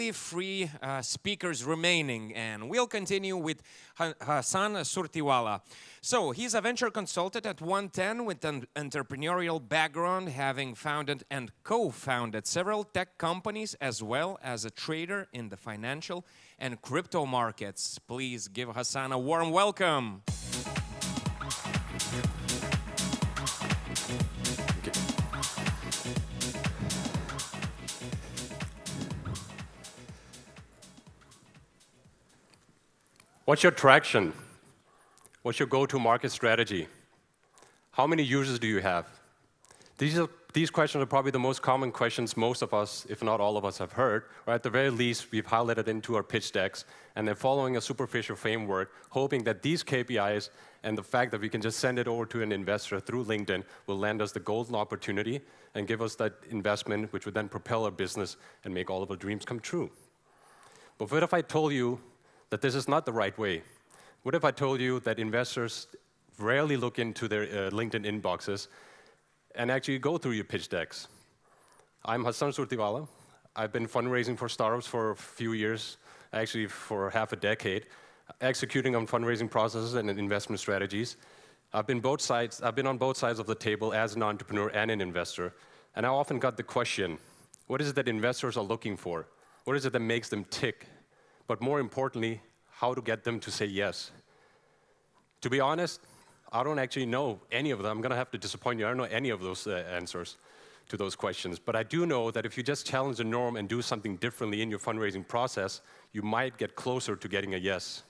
only 3 speakers remaining, and we'll continue with Hassan Surtiwala. So he's a venture consultant at 110 with an entrepreneurial background, having founded and co-founded several tech companies, as well as a trader in the financial and crypto markets. Please give Hassan a warm welcome. What's your traction? What's your go-to-market strategy? How many users do you have? These questions are probably the most common questions most of us, if not all of us, have heard. Or at the very least, we've highlighted into our pitch decks, and they're following a superficial framework, hoping that these KPIs and the fact that we can just send it over to an investor through LinkedIn will land us the golden opportunity and give us that investment, which would then propel our business and make all of our dreams come true. But what if I told you that this is not the right way? What if I told you that investors rarely look into their LinkedIn inboxes and actually go through your pitch decks? I'm Hassan Surtiwala. I've been fundraising for startups for a few years, actually for half a decade, executing on fundraising processes and investment strategies. I've been on both sides of the table as an entrepreneur and an investor, and I often got the question, what is it that investors are looking for? What is it that makes them tick? But more importantly, how to get them to say yes. To be honest, I don't actually know any of them. I'm going to have to disappoint you. I don't know any of those answers to those questions. But I do know that if you just challenge the norm and do something differently in your fundraising process, you might get closer to getting a yes.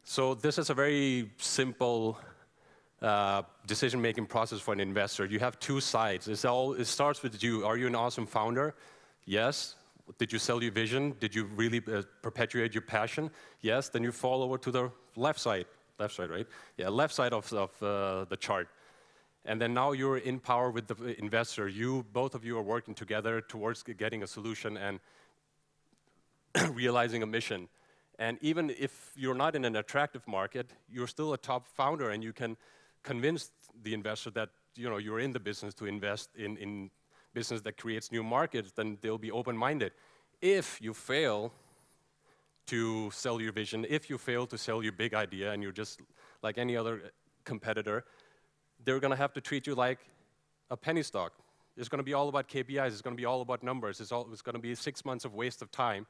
So this is a very simple decision-making process for an investor. You have 2 sides. It starts with you. Are you an awesome founder? Yes. Did you sell your vision? Did you really perpetuate your passion? Yes. Then you fall over to the left side. Left side, right? Yeah, left side of the chart. And then now you're in power with the investor. Both of you are working together towards getting a solution and realizing a mission. And even if you're not in an attractive market, you're still a top founder, and you can convince the investor that you're in the business to invest in business that creates new markets. Then they'll be open-minded. If you fail to sell your vision, if you fail to sell your big idea, and you're just like any other competitor, they're going to have to treat you like a penny stock. It's going to be all about KPIs. It's going to be all about numbers. It's going to be 6 months of waste of time.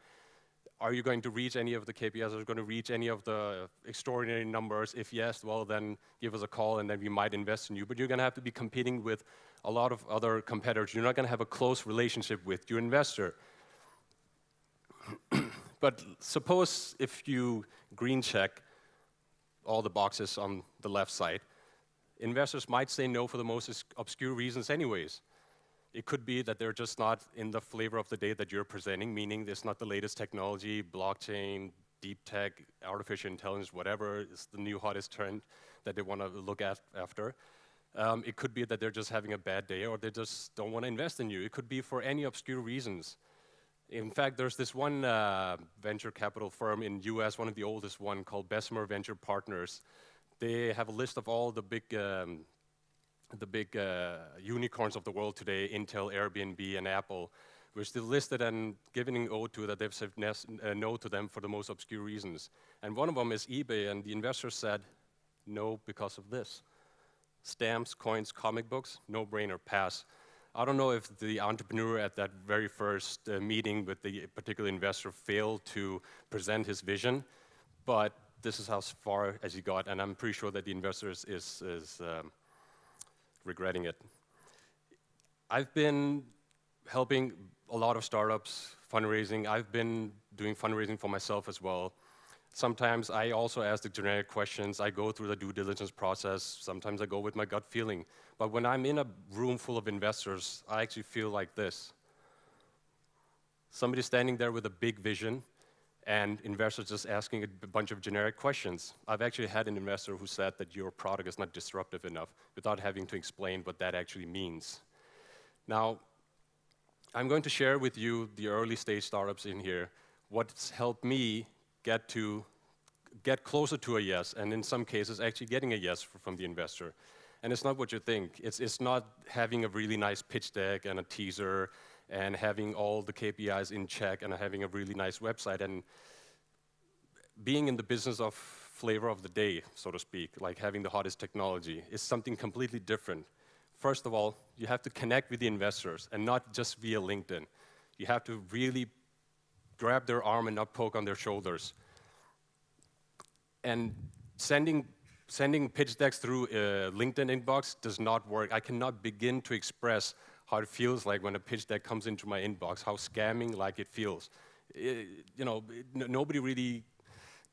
Are you going to reach any of the KPIs? Are you going to reach any of the extraordinary numbers? If yes, well, then give us a call, and then we might invest in you. But you're going to have to be competing with a lot of other competitors. You're not going to have a close relationship with your investor. But suppose if you green check all the boxes on the left side, investors might say no for the most obscure reasons anyways. It could be that they're just not in the flavor of the day that you're presenting, meaning it's not the latest technology, blockchain, deep tech, artificial intelligence, whatever is the new hottest trend that they want to look at after. It could be that they're just having a bad day, or they just don't want to invest in you. It could be for any obscure reasons. In fact, there's this one venture capital firm in US, one of the oldest one, called Bessemer Venture Partners. They have a list of all the big unicorns of the world today, Intel, Airbnb, and Apple, which they listed and given an ode to that they've said no to them for the most obscure reasons. And one of them is eBay, and the investor said no because of this. Stamps, coins, comic books, no-brainer, pass. I don't know if the entrepreneur at that very first meeting with the particular investor failed to present his vision, but this is how far as he got, and I'm pretty sure that the investor is regretting it. I've been helping a lot of startups, fundraising. I've been doing fundraising for myself as well. Sometimes I also ask the generic questions. I go through the due diligence process. Sometimes I go with my gut feeling. But when I'm in a room full of investors, I actually feel like this. Somebody standing there with a big vision, and investors just asking a bunch of generic questions. I've actually had an investor who said that your product is not disruptive enough without having to explain what that actually means. Now, I'm going to share with you the early stage startups in here, what's helped me get closer to a yes, and in some cases actually getting a yes from the investor. And it's not what you think. It's not having a really nice pitch deck and a teaser and having all the KPIs in check and having a really nice website and being in the business of flavor of the day, so to speak, like having the hottest technology, is something completely different. First of all, you have to connect with the investors and not just via LinkedIn. You have to really grab their arm and not poke on their shoulders. And sending pitch decks through a LinkedIn inbox does not work. I cannot begin to express how it feels like when a pitch deck comes into my inbox, how scamming like it feels. Nobody really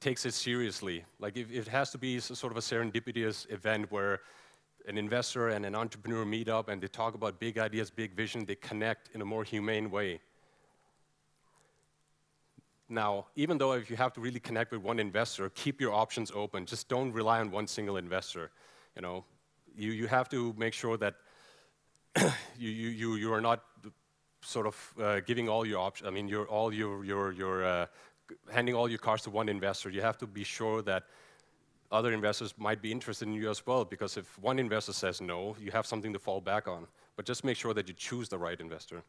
takes it seriously. Like it has to be sort of a serendipitous event where an investor and an entrepreneur meet up and they talk about big ideas, big vision, they connect in a more humane way. Now, even though if you have to really connect with one investor, keep your options open. Just don't rely on one single investor. You have to make sure that you are not sort of giving all your options. I mean, you're handing all your cards to one investor. You have to be sure that other investors might be interested in you as well, because if one investor says no, you have something to fall back on. But just make sure that you choose the right investor.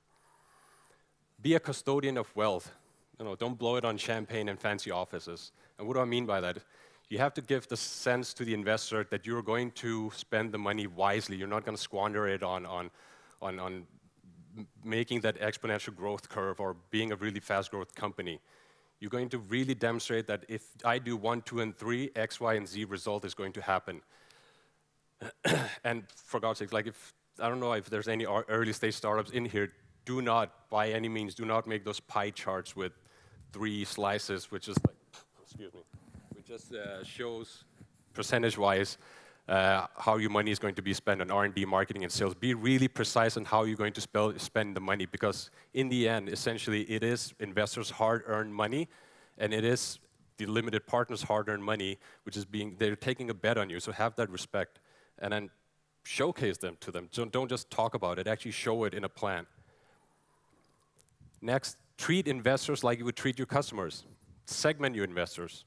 Be a custodian of wealth. Don't blow it on champagne and fancy offices. And what do I mean by that? You have to give the sense to the investor that you're going to spend the money wisely. You're not going to squander it on making that exponential growth curve or being a really fast growth company. You're going to really demonstrate that if I do 1, 2, and 3, X, Y, and Z result is going to happen. And for God's sake, like I don't know if there's any early stage startups in here, do not, by any means, do not make those pie charts with 3 slices, which is like, excuse me, which just shows percentage-wise how your money is going to be spent on R&D, marketing, and sales. Be really precise on how you're going to spend the money, because in the end, essentially, it is investors' hard-earned money, and it is the limited partners' hard-earned money, which is they're taking a bet on you, so have that respect. And then showcase them to them. Don't just talk about it, actually show it in a plan. Next, treat investors like you would treat your customers. Segment your investors.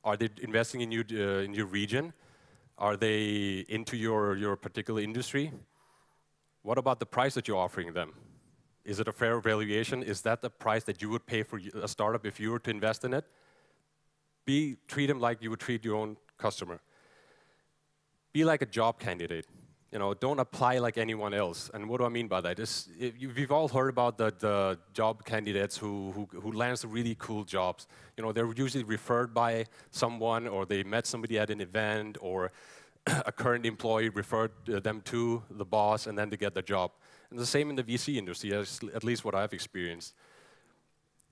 Are they investing in your region? Are they into your particular industry? What about the price that you're offering them? Is it a fair valuation? Is that the price that you would pay for a startup if you were to invest in it? Treat them like you would treat your own customer. Be like a job candidate. Don't apply like anyone else. And what do I mean by that? We've all heard about the job candidates who lands really cool jobs. They're usually referred by someone, or they met somebody at an event, or a current employee referred them to the boss, and then they get the job. And the same in the VC industry, at least what I've experienced.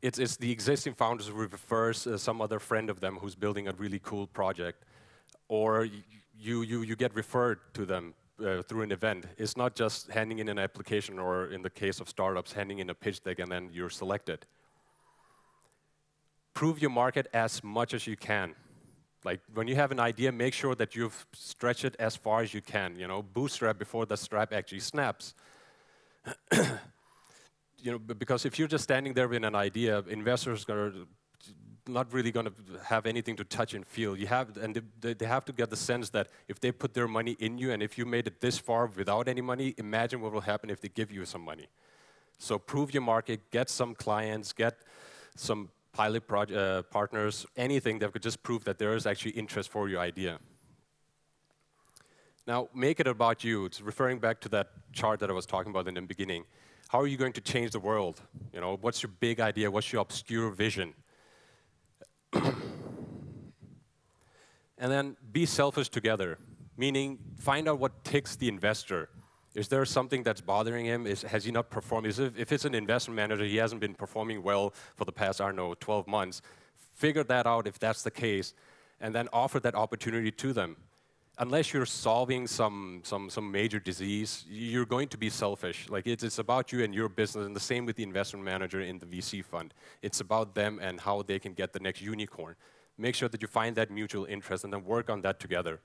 It's the existing founders who refers some other friend of them who's building a really cool project, or you get referred to them through an event. It's not just handing in an application, or in the case of startups, handing in a pitch deck and then you're selected. Prove your market as much as you can. Like when you have an idea, make sure that you've stretched it as far as you can. Bootstrap before the strap actually snaps. Because if you're just standing there with an idea, investors are not really going to have anything to touch and feel. They have to get the sense that if they put their money in you, and if you made it this far without any money, imagine what will happen if they give you some money. So prove your market, get some clients, get some pilot partners, anything that could just prove that there is actually interest for your idea. Now, make it about you. It's referring back to that chart that I was talking about in the beginning. How are you going to change the world? What's your big idea? What's your obscure vision? And then be selfish together, meaning find out what ticks the investor. Is there something that's bothering him? Has he not performed? If it's an investment manager, he hasn't been performing well for the past, 12 months. Figure that out if that's the case, and then offer that opportunity to them. Unless you're solving some major disease, you're going to be selfish. Like it's about you and your business, and the same with the investment manager in the VC fund. It's about them and how they can get the next unicorn. Make sure that you find that mutual interest and then work on that together.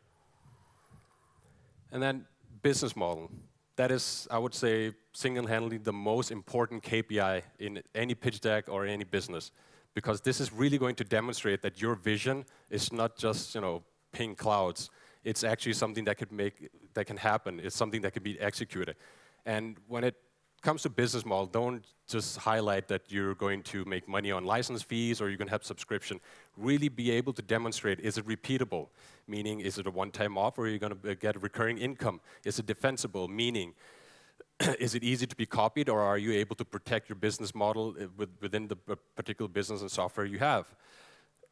And then business model. That is, I would say, single-handedly the most important KPI in any pitch deck or any business, because this is really going to demonstrate that your vision is not just pink clouds. It's actually something that can happen. It's something that can be executed. And when it comes to business model, don't just highlight that you're going to make money on license fees or you're going to have subscription. Really be able to demonstrate, is it repeatable? Meaning, is it a one-time offer or are you going to get a recurring income? Is it defensible? Meaning, is it easy to be copied or are you able to protect your business model within the particular business and software you have?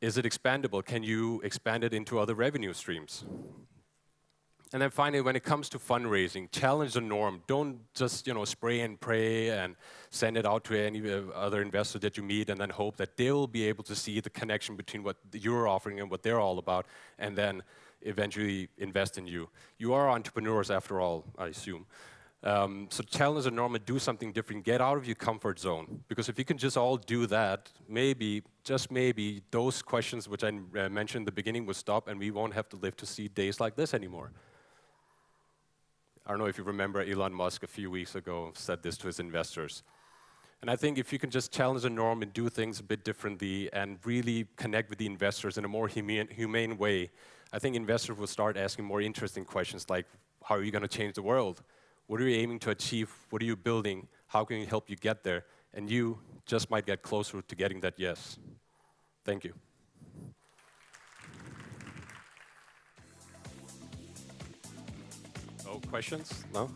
Is it expandable? Can you expand it into other revenue streams? And then finally, when it comes to fundraising, challenge the norm. Don't just spray and pray and send it out to any other investor that you meet and then hope that they will be able to see the connection between what you're offering and what they're all about and then eventually invest in you. You are entrepreneurs after all, I assume. So challenge the norm and do something different. Get out of your comfort zone. Because if you can just all do that, maybe, just maybe, those questions which I mentioned in the beginning will stop and we won't have to live to see days like this anymore. I don't know if you remember Elon Musk a few weeks ago said this to his investors. And I think if you can just challenge the norm and do things a bit differently and really connect with the investors in a more humane way, I think investors will start asking more interesting questions like, how are you going to change the world? What are you aiming to achieve? What are you building? How can we help you get there? And you just might get closer to getting that yes. Thank you. Oh, questions? No?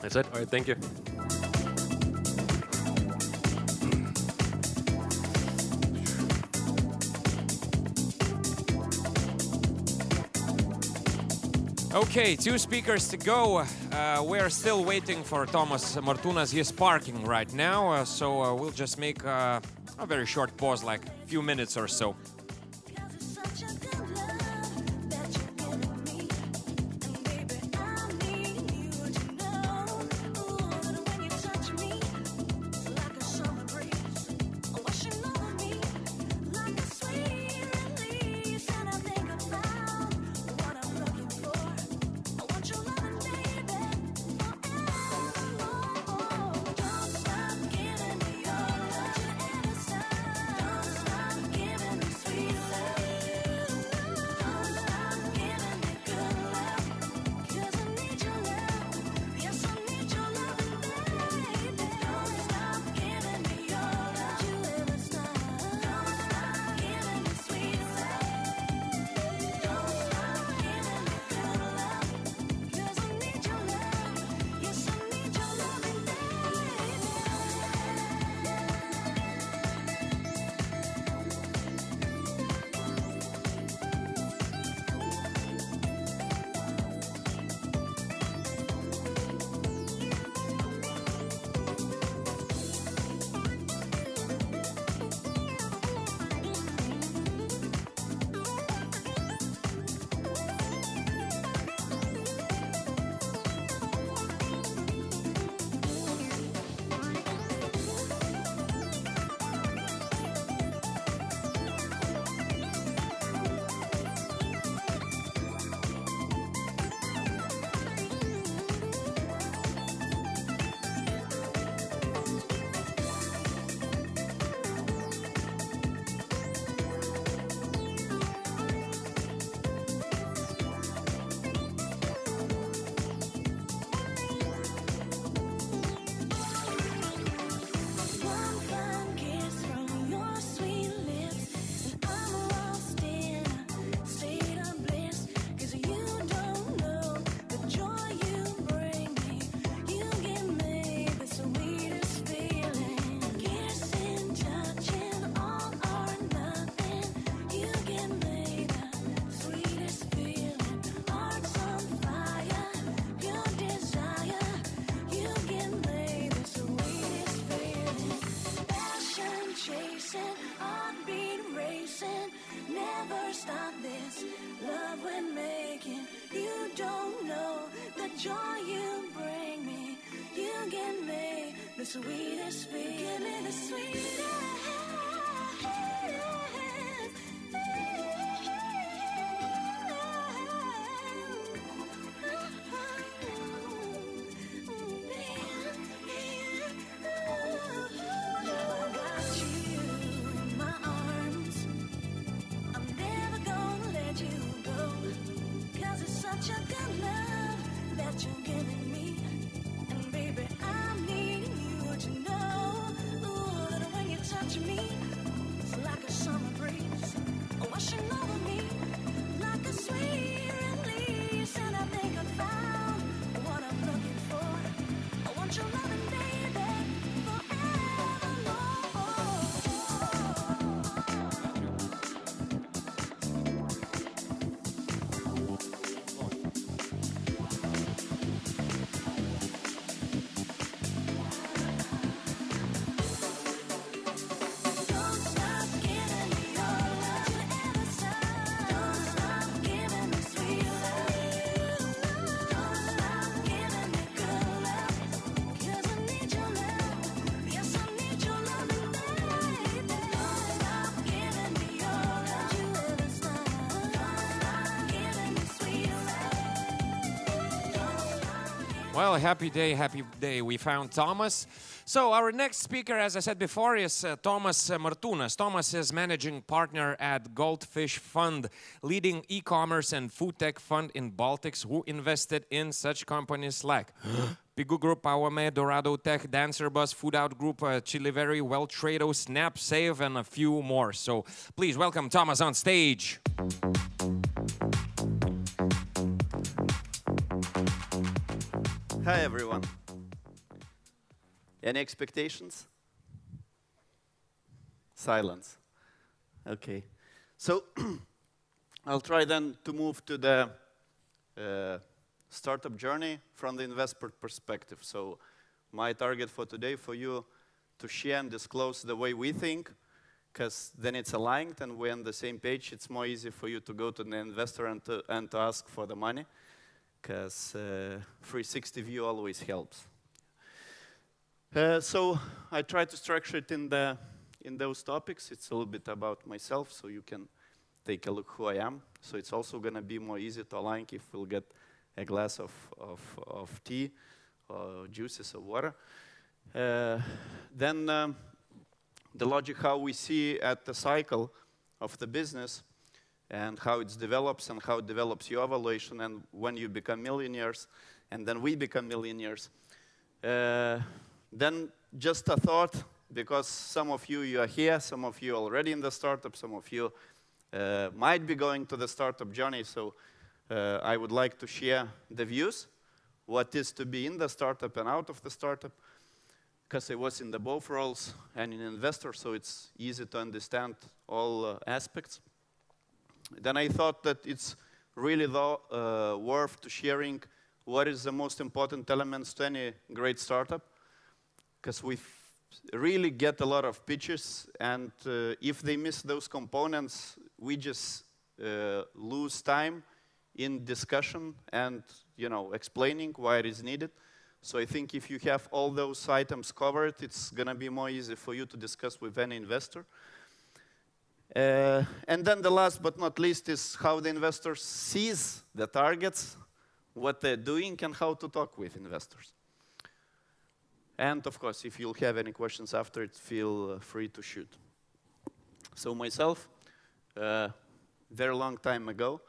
That's it? All right, thank you. Okay, 2 speakers to go. We're still waiting for Thomas Martunas. He's parking right now, so we'll just make a very short pause, like a few minutes or so. joy you bring me. You give me the sweetest feeling. Give me the sweetest. such a good love that you're giving me. And baby, I'm needing you to know, ooh, that when you touch me, it's like a summer breeze washing over me, like a sweet release. And I think I found what I'm looking for. I want your loving, baby, forevermore. Don't stop giving me your love. You ever stop? Don't stop giving me sweet love. Don't stop giving me good love. 'Cause I need your love. Yes, I need your loving, baby. Don't stop giving me your love. You ever stop? Don't stop giving me sweet love. Don't stop. Well, happy day, happy day. We found Thomas. So our next speaker, as I said before, is Thomas Martunas. Thomas is managing partner at Goldfish Fund, leading e-commerce and food tech fund in Baltics, who invested in such companies like Pigu Group, Awame, Dorado Tech, Dancer Bus, Food Out Group, Chilivery, Welltrado, Snap, Save, and a few more. So please welcome Thomas on stage. Hi, everyone. Any expectations? Silence. Okay. So I'll try then to move to the startup journey from the investor perspective. So my target for today for you to share and disclose the way we think, because then it's aligned and we're on the same page. It's more easy for you to go to the investor and to ask for the money, because 360 view always helps. So I try to structure it in those topics. It's a little bit about myself, so you can take a look who I am. So it's also going to be more easy to align if we'll get a glass of tea or juices or water. Then the logic how we see at the cycle of the business and how it develops and how it develops your valuation and when you become millionaires and then we become millionaires. Then just a thought, because some of you are here, some of you are already in the startup, some of you might be going to the startup journey. So I would like to share the views, what is to be in the startup and out of the startup, because I was in the both roles and an investor, so it's easy to understand all aspects. Then I thought that it's really worth to sharing what is the most important elements to any great startup, because we really get a lot of pitches, and if they miss those components, we just lose time in discussion and explaining why it is needed. So I think if you have all those items covered, it's going to be more easy for you to discuss with any investor. And then the last but not least is how the investor sees the targets, what they're doing, and how to talk with investors. And of course, if you'll have any questions after it, feel free to shoot. So myself, very long time ago,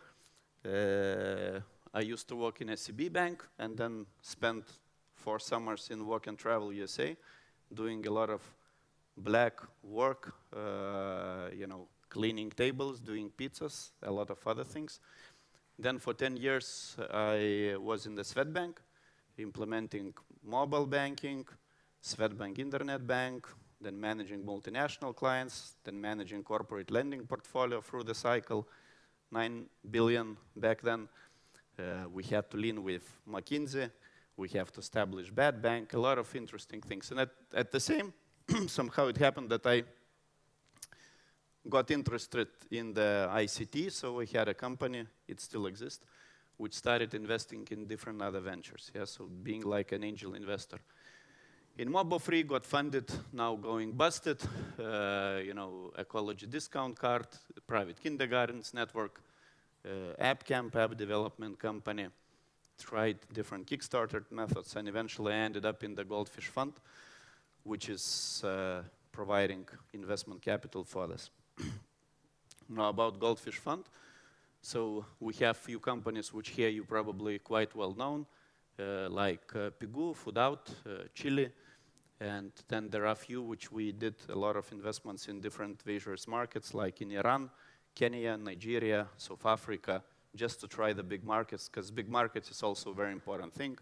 I used to work in SEB Bank and then spent 4 summers in Work and Travel USA, doing a lot of black work, cleaning tables, doing pizzas, a lot of other things. Then for 10 years, I was in the Swedbank, implementing mobile banking, Swedbank Internet Bank, then managing multinational clients, then managing corporate lending portfolio through the cycle, 9 billion back then. We had to lean with McKinsey. We have to establish bad bank, a lot of interesting things. And at the same, somehow it happened that I got interested in the ICT, so we had a company, it still exists, which started investing in different other ventures, so being like an angel investor. In Mobile Free, got funded, now going busted, ecology discount card, private kindergartens network, app camp, app development company, tried different Kickstarter methods, and eventually I ended up in the Goldfish Fund, which is providing investment capital for this. Now about Goldfish Fund. So we have few companies which here you probably quite well known, like Pigou, Food Out, Chile, and then there are few which we did a lot of investments in different various markets, like in Iran, Kenya, Nigeria, South Africa, just to try the big markets, because big markets is also a very important thing.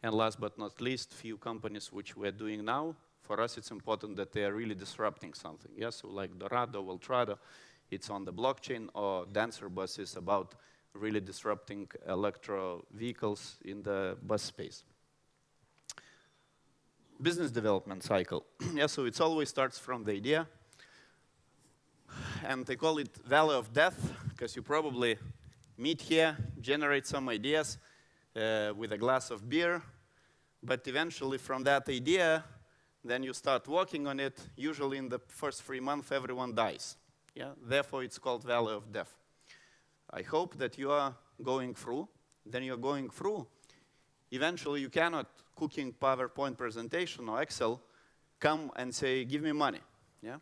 And last but not least, few companies which we're doing now, for us it's important that they are really disrupting something. Yeah, so like Dorado, Voltrado, it's on the blockchain, or Dancer Bus is about really disrupting electro vehicles in the bus space. Business development cycle. Yeah, so it always starts from the idea. And they call it valley of death, because you probably meet here, generate some ideas with a glass of beer, but eventually from that idea, then you start working on it. Usually in the first 3 months, everyone dies. Yeah? Therefore, it's called valley of death. I hope that you are going through. Then you're going through. Eventually, you cannot, cooking PowerPoint presentation or Excel, come and say, give me money. Yeah?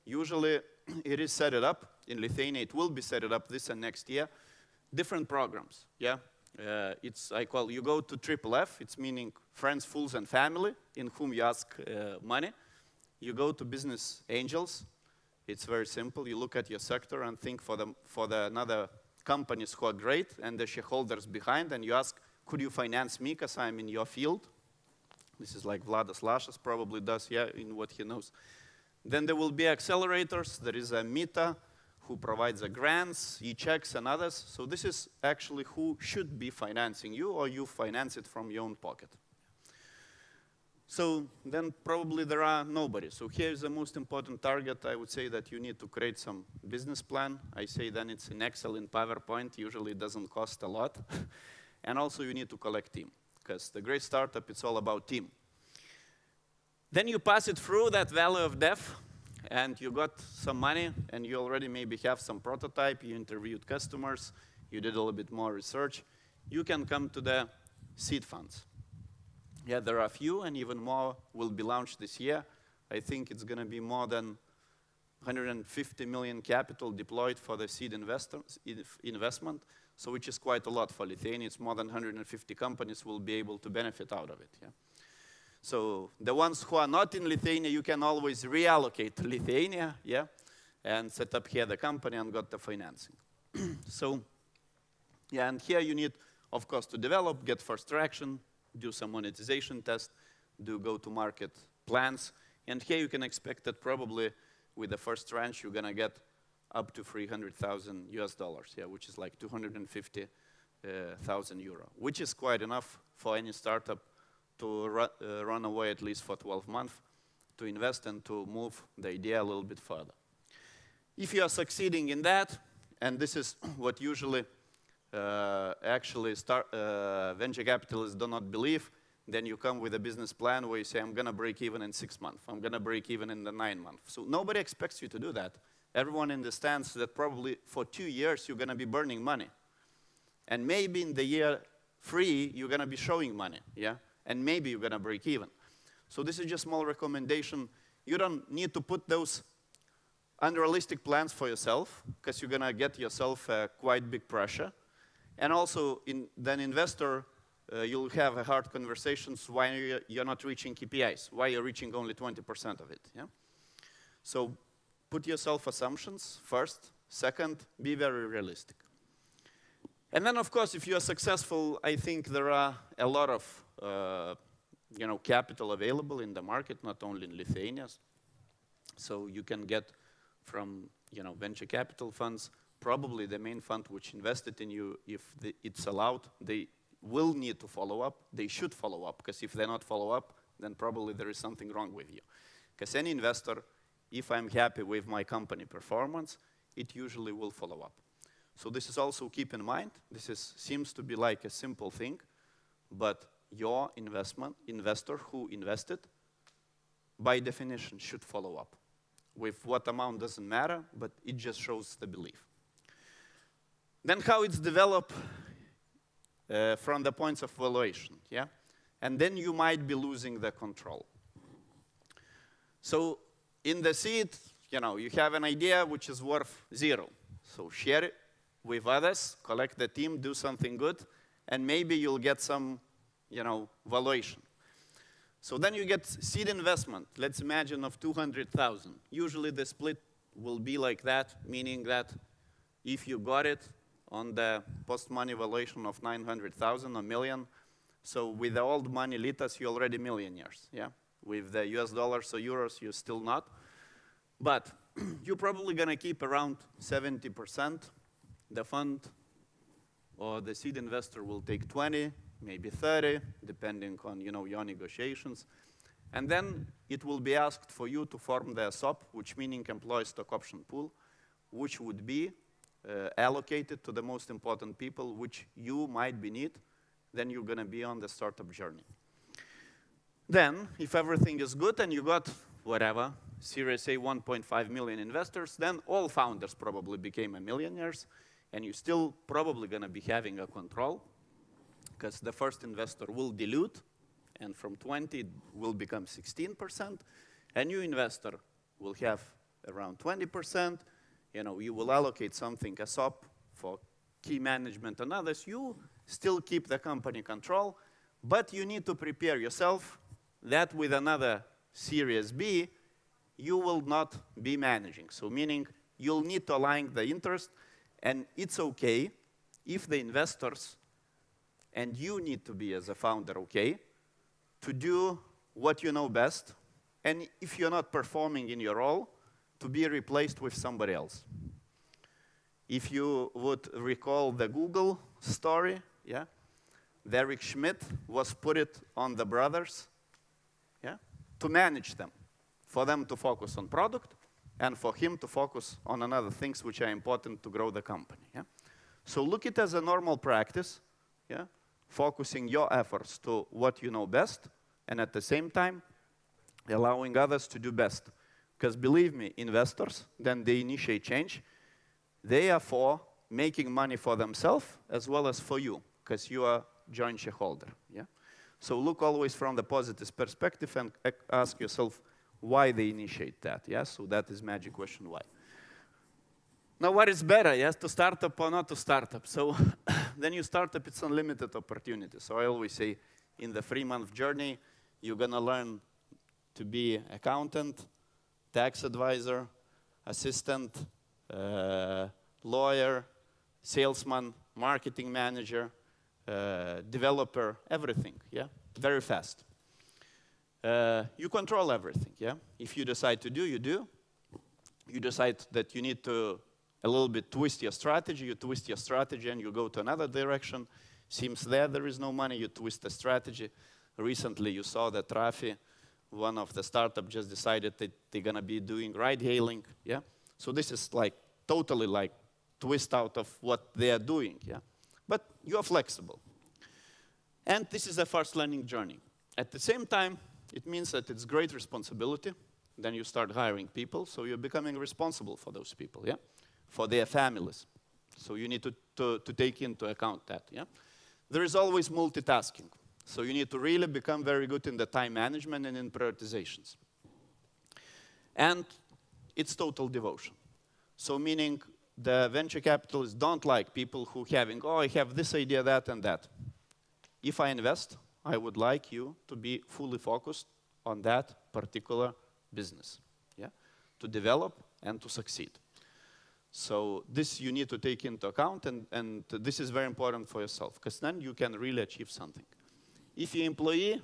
Usually, it is set it up. In Lithuania, it will be set it up this and next year. Different programs. Yeah? You go to triple F, it's meaning friends, fools, and family, in whom you ask money. You go to business angels. It's very simple. You look at your sector and think for the another companies who are great and the shareholders behind, and you ask, could you finance me because I'm in your field? This is like Vladas Lašas probably does, yeah, in what he knows. Then there will be accelerators. There is a Meta who provides the grants, e-checks, and others. So this is actually who should be financing you, or you finance it from your own pocket. So then probably there are nobody. So here is the most important target. I would say that you need to create some business plan. I say then it's in Excel, in PowerPoint. Usually it doesn't cost a lot. And also you need to collect team, because the great startup, it's all about team. Then you pass it through that valley of death, and you got some money, and you already maybe have some prototype. You interviewed customers. You did a little bit more research. You can come to the seed funds. Yeah, there are a few, and even more will be launched this year. I think it's going to be more than 150 million capital deployed for the seed investment, so which is quite a lot for Lithuania. It's more than 150 companies will be able to benefit out of it. Yeah? So the ones who are not in Lithuania, you can always reallocate to Lithuania, yeah, and set up here the company and got the financing. So, yeah, and here you need, of course, to develop, get first traction, do some monetization test, do go-to-market plans. And here you can expect that probably with the first tranche, you're going to get up to 300,000 US dollars, yeah, which is like 250,000 euro, which is quite enough for any startup to run away at least for 12 months, to invest and to move the idea a little bit further. If you are succeeding in that, and this is what usually venture capitalists do not believe, then you come with a business plan where you say, I'm going to break even in 6 months. I'm going to break even in the 9 months. So nobody expects you to do that. Everyone understands that probably for 2 years, you're going to be burning money. And maybe in the year 3, you're going to be showing money, yeah? And maybe you're going to break even. So this is just a small recommendation. You don't need to put those unrealistic plans for yourself, because you're going to get yourself quite big pressure. And also, then investor, you'll have a hard conversations why you're not reaching KPIs, why you're reaching only 20% of it. Yeah? So put yourself assumptions first. Second, be very realistic. And then, of course, if you are successful, I think there are a lot of capital available in the market, not only in Lithuania. So you can get from venture capital funds. Probably the main fund which invested in you, if it's allowed, they will need to follow up. They should follow up, because if they not follow up, then probably there is something wrong with you. Because any investor, if I'm happy with my company performance, it usually will follow up. So this is also keep in mind. This seems to be like a simple thing, but your investor who invested, by definition, should follow up. With what amount doesn't matter, but it just shows the belief. Then how it's developed from the points of valuation, yeah? And then you might be losing the control. So in the seed, you have an idea which is worth 0. So share it, with others, collect the team, do something good, and maybe you'll get some, valuation. So then you get seed investment. Let's imagine of 200,000. Usually the split will be like that, meaning that if you got it on the post-money valuation of 900,000, a million, so with the old money litas, you're already millionaires, yeah? With the US dollars or euros, you're still not. But you're probably gonna keep around 70%. The fund or the seed investor will take 20, maybe 30, depending on your negotiations. And then it will be asked for you to form the ESOP, which meaning employee stock option pool, which would be allocated to the most important people, which you might be need. Then you're gonna be on the startup journey. Then, if everything is good and you got whatever, Series A 1.5 million investors, then all founders probably became millionaires, and you're still probably gonna be having a control, because the first investor will dilute, and from 20 it will become 16%. A new investor will have around 20%. You will allocate something ESOP for key management and others. You still keep the company control, but you need to prepare yourself that with another Series B, you will not be managing. So meaning you'll need to align the interest, and it's okay if the investors and you need to be as a founder okay to do what you know best, and if you're not performing in your role, to be replaced with somebody else. If you would recall the Google story, yeah, Eric Schmidt was put it on the brothers, yeah, to manage them, for them to focus on product, and for him to focus on another things which are important to grow the company. Yeah? So look it as a normal practice, yeah, focusing your efforts to what you know best, and at the same time, allowing others to do best. Because believe me, investors, then they initiate change. They are for making money for themselves as well as for you, because you are joint shareholder. Yeah? So look always from the positive perspective and ask yourself why they initiate that. Yeah? So that is magic question why. Now what is better, yes, to start up or not to start up? So then you start up, it's unlimited opportunity. So I always say in the 3-month journey, you're gonna learn to be accountant, tax advisor, assistant, lawyer, salesman, marketing manager, developer, everything, yeah? Very fast. You control everything, yeah? If you decide to do, you do. You decide that you need to a little bit twist your strategy, you twist your strategy and you go to another direction. Seems there is no money, you twist the strategy. Recently you saw that Rafi, one of the startups, just decided that they're gonna be doing ride-hailing, yeah? So this is like totally like twist out of what they are doing, yeah? But you are flexible. And this is the first learning journey. At the same time, it means that it's great responsibility. Then you start hiring people, so you're becoming responsible for those people, yeah? For their families. So you need to take into account that, yeah? There is always multitasking. So you need to really become very good in the time management and in prioritizations. And it's total devotion. So meaning the venture capitalists don't like people who having, oh, I have this idea, that, and that. If I invest, I would like you to be fully focused on that particular business, yeah? To develop and to succeed. So this you need to take into account, and this is very important for yourself, because then you can really achieve something. If you're employee,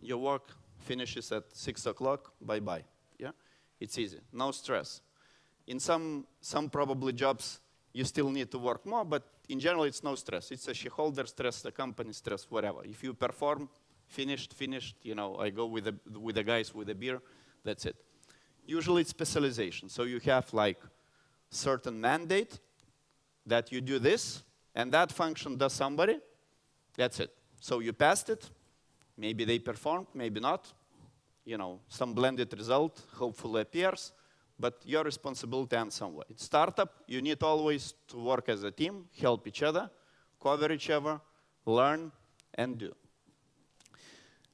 your work finishes at 6 o'clock, bye-bye, yeah? It's easy, no stress. In some probably jobs, you still need to work more, but in general, it's no stress. It's a shareholder stress, the company stress, whatever. If you perform, finished, I go with the guys with a beer, that's it. Usually it's specialization, so you have like certain mandate that you do this, and that function does somebody, that's it. So you passed it, maybe they performed, maybe not. Some blended result hopefully appears, but your responsibility ends somewhere. It's startup, you need always to work as a team, help each other, cover each other, learn, and do.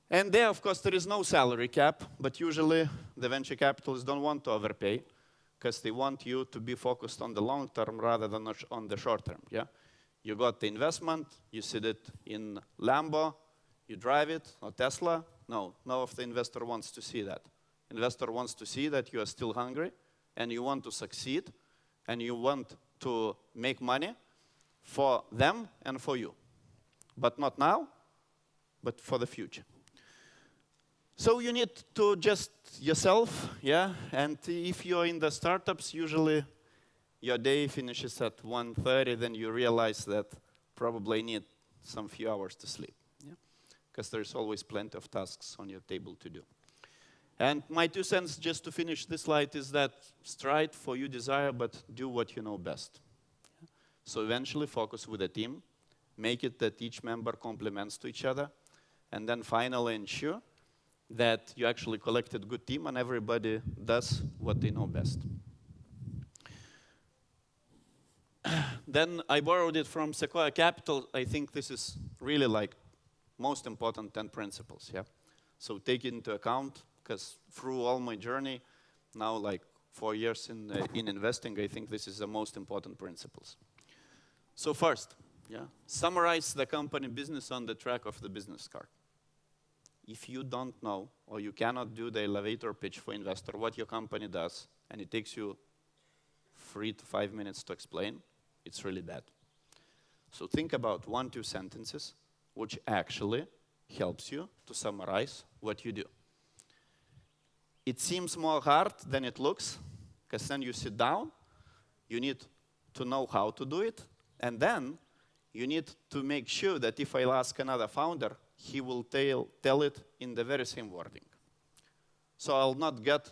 And there, of course, there is no salary cap, but usually the venture capitalists don't want to overpay. because they want you to be focused on the long term rather than on the short term. Yeah, you got the investment, you sit it in Lambo, you drive it, or Tesla. No, none of the investor wants to see that. Investor wants to see that you are still hungry, and you want to succeed, and you want to make money for them and for you. But not now, but for the future. So you need to just yourself, yeah? And if you're in the startups, usually your day finishes at 1:30, then you realize that probably need some few hours to sleep, yeah? Because there's always plenty of tasks on your table to do. And my 2 cents, just to finish this slide, is that strive for your desire, but do what you know best. So eventually focus with a team, make it that each member complements to each other, and then finally ensure that you actually collected a good team and everybody does what they know best. Then I borrowed it from Sequoia Capital. I think this is really like most important 10 principles, yeah? So take it into account, because through all my journey, now like 4 years in investing, I think this is the most important principles. So first, yeah, summarize the company business on the track of the business card. If you don't know, or you cannot do the elevator pitch for investor, what your company does, and it takes you 3 to 5 minutes to explain, it's really bad. So think about 1-2 sentences, which actually helps you to summarize what you do. It seems more hard than it looks, because then you sit down, you need to know how to do it, and then you need to make sure that if I ask another founder, he will tell it in the very same wording. So I'll not get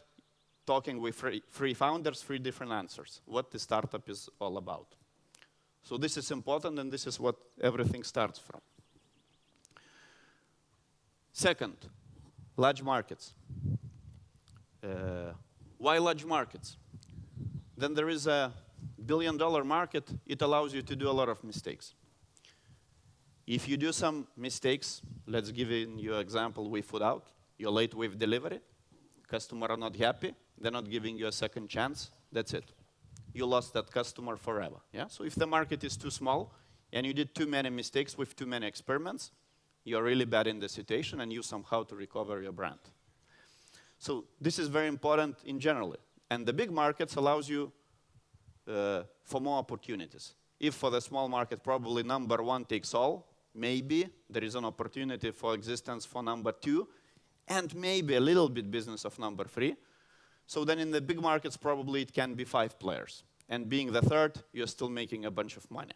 talking with three founders, 3 different answers, what the startup is all about. So this is important, and this is what everything starts from. Second, large markets. Why large markets? Then there is a billion-dollar market. It allows you to do a lot of mistakes. If you do some mistakes, let's give you an example with food out. You're late with delivery. Customer are not happy. They're not giving you a second chance. That's it. You lost that customer forever. Yeah? So if the market is too small and you did too many mistakes with too many experiments, you're really bad in the situation and you somehow to recover your brand. So this is very important in general. And the big markets allows you for more opportunities. If for the small market, probably number 1 takes all, maybe there is an opportunity for existence for number 2, and maybe a little bit business of number 3. So then in the big markets, probably it can be 5 players. And being the third, you're still making a bunch of money.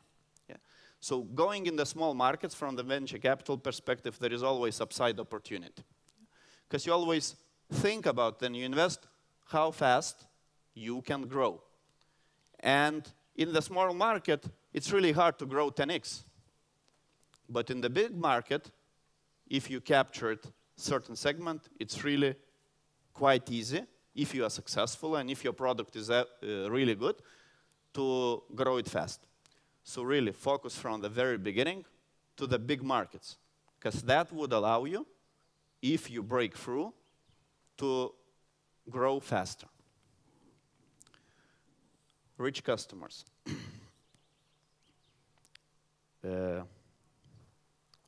Yeah? So going in the small markets from the venture capital perspective, there is always upside opportunity. Because you always think about, when you invest, how fast you can grow. And in the small market, it's really hard to grow 10x. But in the big market, if you captured certain segment, it's really quite easy, if you are successful and if your product is really good, to grow it fast. So really focus from the very beginning to the big markets, because that would allow you, if you break through, to grow faster. Rich customers.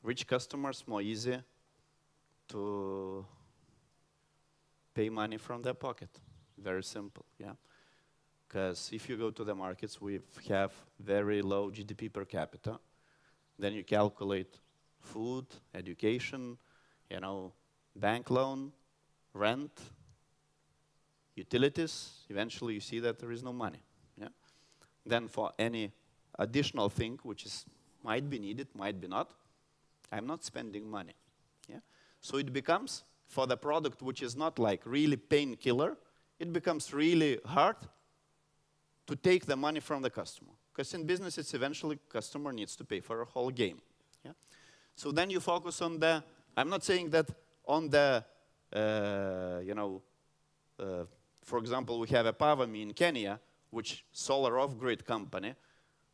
Rich customers, more easy to pay money from their pocket. Very simple, yeah. Because if you go to the markets, we have very low GDP per capita. Then you calculate food, education, you know, bank loan, rent, utilities. Eventually, you see that there is no money. Yeah. Then for any additional thing, which is might be needed, might be not, I'm not spending money. Yeah. So it becomes, for the product which is not like really painkiller, it becomes really hard to take the money from the customer. Because in business, it's eventually customer needs to pay for a whole game. Yeah? So then you focus on the, I'm not saying that on the, for example, we have a Pavami in Kenya, which solar off-grid company,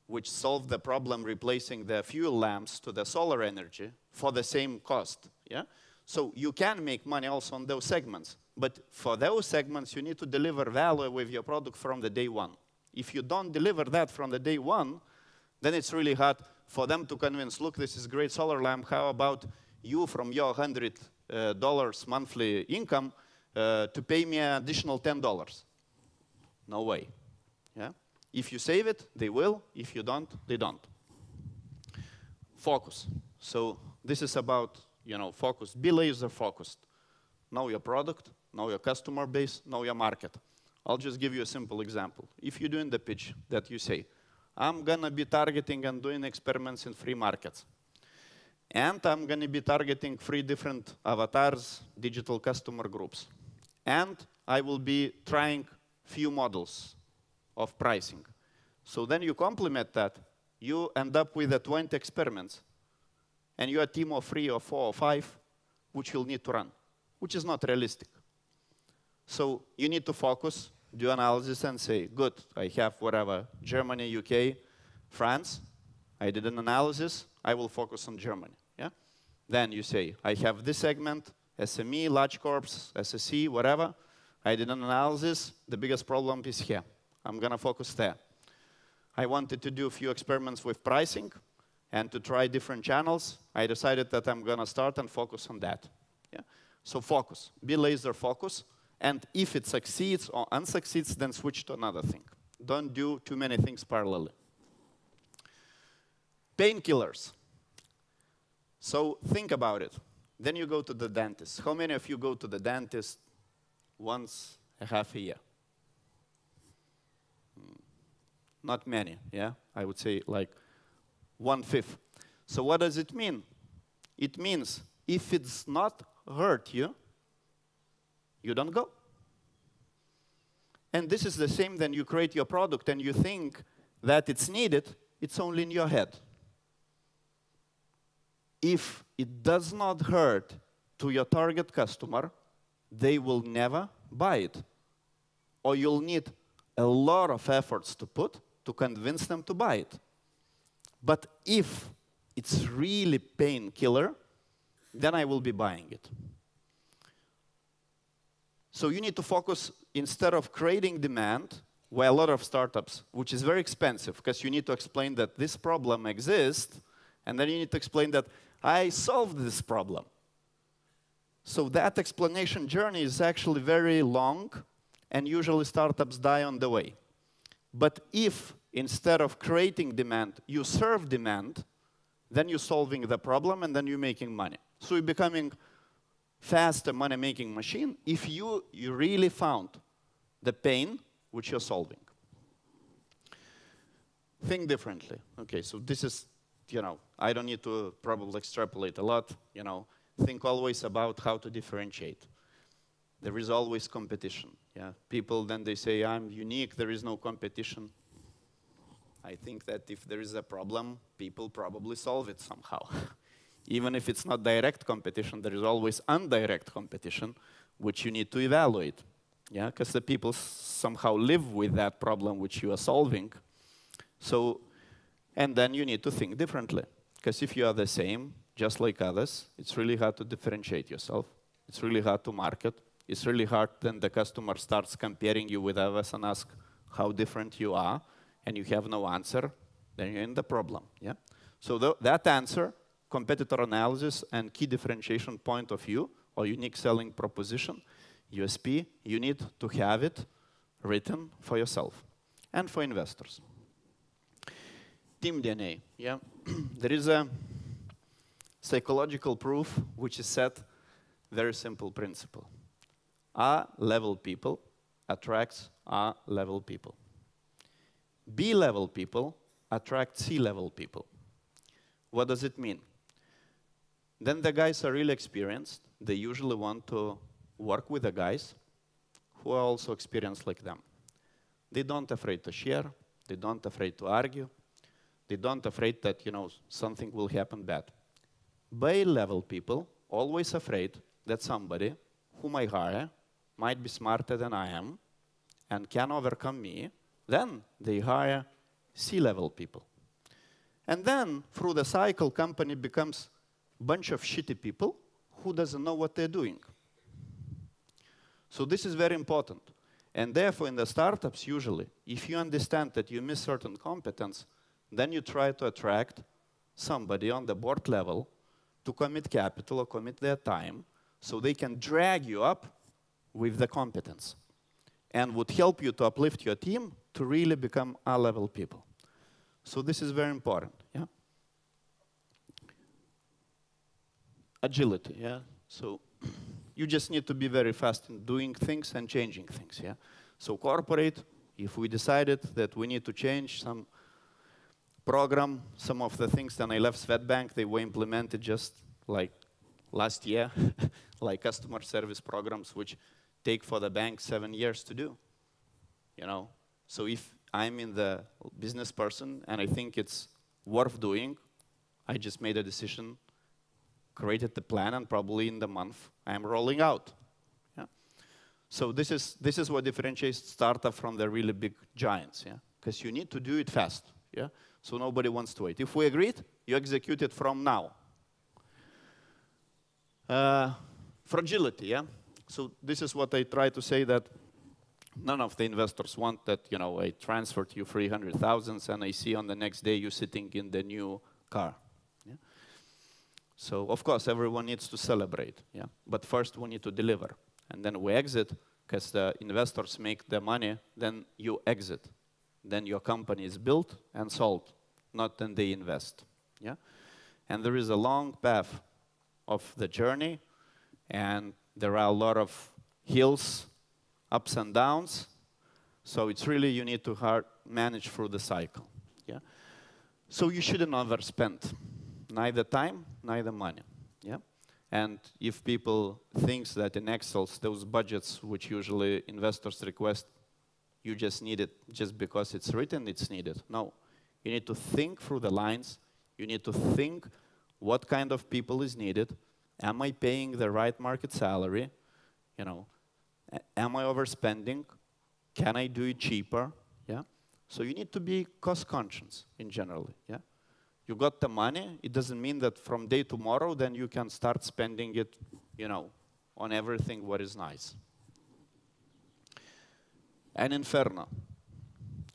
which solved the problem replacing the fuel lamps to the solar energy for the same cost. Yeah? So you can make money also on those segments. But for those segments, you need to deliver value with your product from the day one. If you don't deliver that from the day one, then it's really hard for them to convince, look, this is great solar lamp. How about you from your $100 monthly income to pay me an additional $10? No way. Yeah? If you save it, they will. If you don't, they don't. Focus. So this is about, focus. Be laser focused. Know your product, know your customer base, know your market. I'll just give you a simple example. If you're doing the pitch that you say, I'm going to be targeting and doing experiments in 3 markets. And I'm going to be targeting 3 different avatars, digital customer groups. And I will be trying few models of pricing. So then you complement that, you end up with 20 experiments. And you're a team of 3 or 4 or 5, which you'll need to run, which is not realistic. So you need to focus, do analysis, and say, good, I have whatever, Germany, UK, France. I did an analysis. I will focus on Germany. Yeah? Then you say, I have this segment, SME, large corps, SSE, whatever. I did an analysis. The biggest problem is here. I'm going to focus there. I wanted to do a few experiments with pricing and to try different channels. I decided that I'm going to start and focus on that. Yeah? So focus. Be laser focused. And if it succeeds or unsucceeds, then switch to another thing. Don't do too many things parallelly. Painkillers. So think about it. Then you go to the dentist. How many of you go to the dentist once a half a year? Not many, yeah? I would say like 1/5. So what does it mean? It means if it's not hurt you, you don't go. And this is the same when you create your product and you think that it's needed, it's only in your head. If it does not hurt to your target customer, they will never buy it. Or you'll need a lot of efforts to put to convince them to buy it. But if it's really painkiller, then I will be buying it. So you need to focus, instead of creating demand, where a lot of startups, which is very expensive, because you need to explain that this problem exists, and then you need to explain that I solved this problem. So that explanation journey is actually very long, and usually startups die on the way. But if, instead of creating demand, you serve demand, then you're solving the problem, and then you're making money. So you're becoming faster money-making machine if you really found the pain which you're solving. Think differently. Okay, so this is, I don't need to probably extrapolate a lot. Think always about how to differentiate. There is always competition. Yeah, people then they say, I'm unique, there is no competition. I think that if there is a problem, people probably solve it somehow. Even if it's not direct competition, there is always indirect competition, which you need to evaluate. Yeah, because the people somehow live with that problem which you are solving. So, and then you need to think differently. Because if you are the same, just like others, it's really hard to differentiate yourself. It's really hard to market. It's really hard then the customer starts comparing you with others and ask how different you are, and you have no answer, then you're in the problem. Yeah? So that answer, competitor analysis, and key differentiation point of view, or unique selling proposition, USP, you need to have it written for yourself and for investors. Team DNA, yeah. There is a psychological proof which is set, very simple principle. A-level people attracts A-level people. B-level people attract C-level people. What does it mean? Then the guys are really experienced. They usually want to work with the guys who are also experienced like them. They don't afraid to share. They don't afraid to argue. They don't afraid that, something will happen bad. B-level people always afraid that somebody whom I hire might be smarter than I am and can overcome me. Then they hire C-level people. And then, through the cycle, company becomes a bunch of shitty people who doesn't know what they're doing. So this is very important. And therefore, in the startups, usually, if you understand that you miss certain competence, then you try to attract somebody on the board level to commit capital or commit their time so they can drag you up with the competence and would help you to uplift your team to really become A-level people. So this is very important, yeah? Agility, yeah? So you just need to be very fast in doing things and changing things, yeah? So corporate, if we decided that we need to change some program, some of the things, then I left Swedbank, they were implemented just like last year, like customer service programs, which take for the bank 7 years to do, you know? So if I'm in the business person and I think it's worth doing, I just made a decision, created the plan, and probably in the month I'm rolling out. Yeah? So this is what differentiates startup from the really big giants, yeah? Because you need to do it fast, yeah? So nobody wants to wait. If we agreed, you execute it from now. Fragility, yeah? So this is what I try to say, that none of the investors want that, you know, I transferred you 300,000 and I see on the next day you sitting in the new car. Yeah? So of course everyone needs to celebrate, yeah? But first we need to deliver. And then we exit, because the investors make the money, then you exit. Then your company is built and sold, not then they invest. Yeah? And there is a long path of the journey, and there are a lot of hills, ups and downs, so it's really you need to manage through the cycle. Yeah? So you shouldn't overspend, neither time, neither money. Yeah? And if people think that in Excel, those budgets which usually investors request, you just need it just because it's written, it's needed. No, you need to think through the lines. You need to think what kind of people is needed. Am I paying the right market salary? You know, am I overspending? Can I do it cheaper? Yeah. So you need to be cost conscious in general. Yeah. You got the money. It doesn't mean that from day tomorrow, then you can start spending it, you know, on everything what is nice. And Inferno.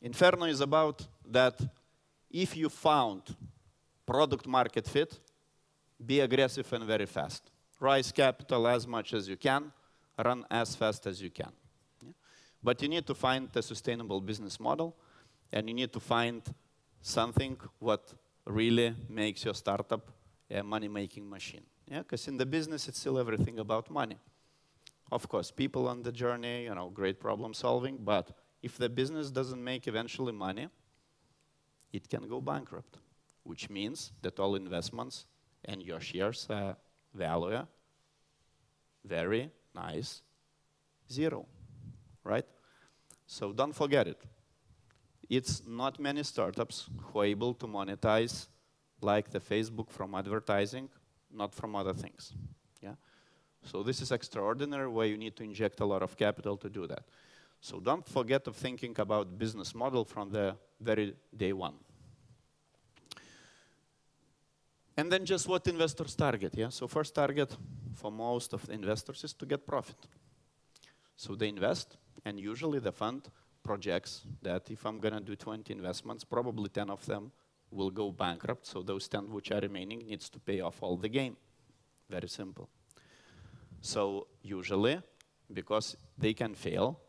Inferno is about that if you found product market fit, be aggressive and very fast. Raise capital as much as you can, run as fast as you can. Yeah? But you need to find a sustainable business model, and you need to find something what really makes your startup a money-making machine. Yeah? Because in the business, it's still everything about money. Of course, people on the journey, you know, great problem solving, but if the business doesn't make eventually money, it can go bankrupt, which means that all investments and your shares value very nice zero, right? So don't forget it. It's not many startups who are able to monetize like the Facebook from advertising, not from other things. Yeah? So this is extraordinary, where you need to inject a lot of capital to do that. So don't forget of thinking about business model from the very day one. And then just what investors target, yeah? So first target for most of the investors is to get profit. So they invest, and usually the fund projects that if I'm gonna do 20 investments, probably 10 of them will go bankrupt, so those 10 which are remaining needs to pay off all the game. Very simple. So usually, because they can fail,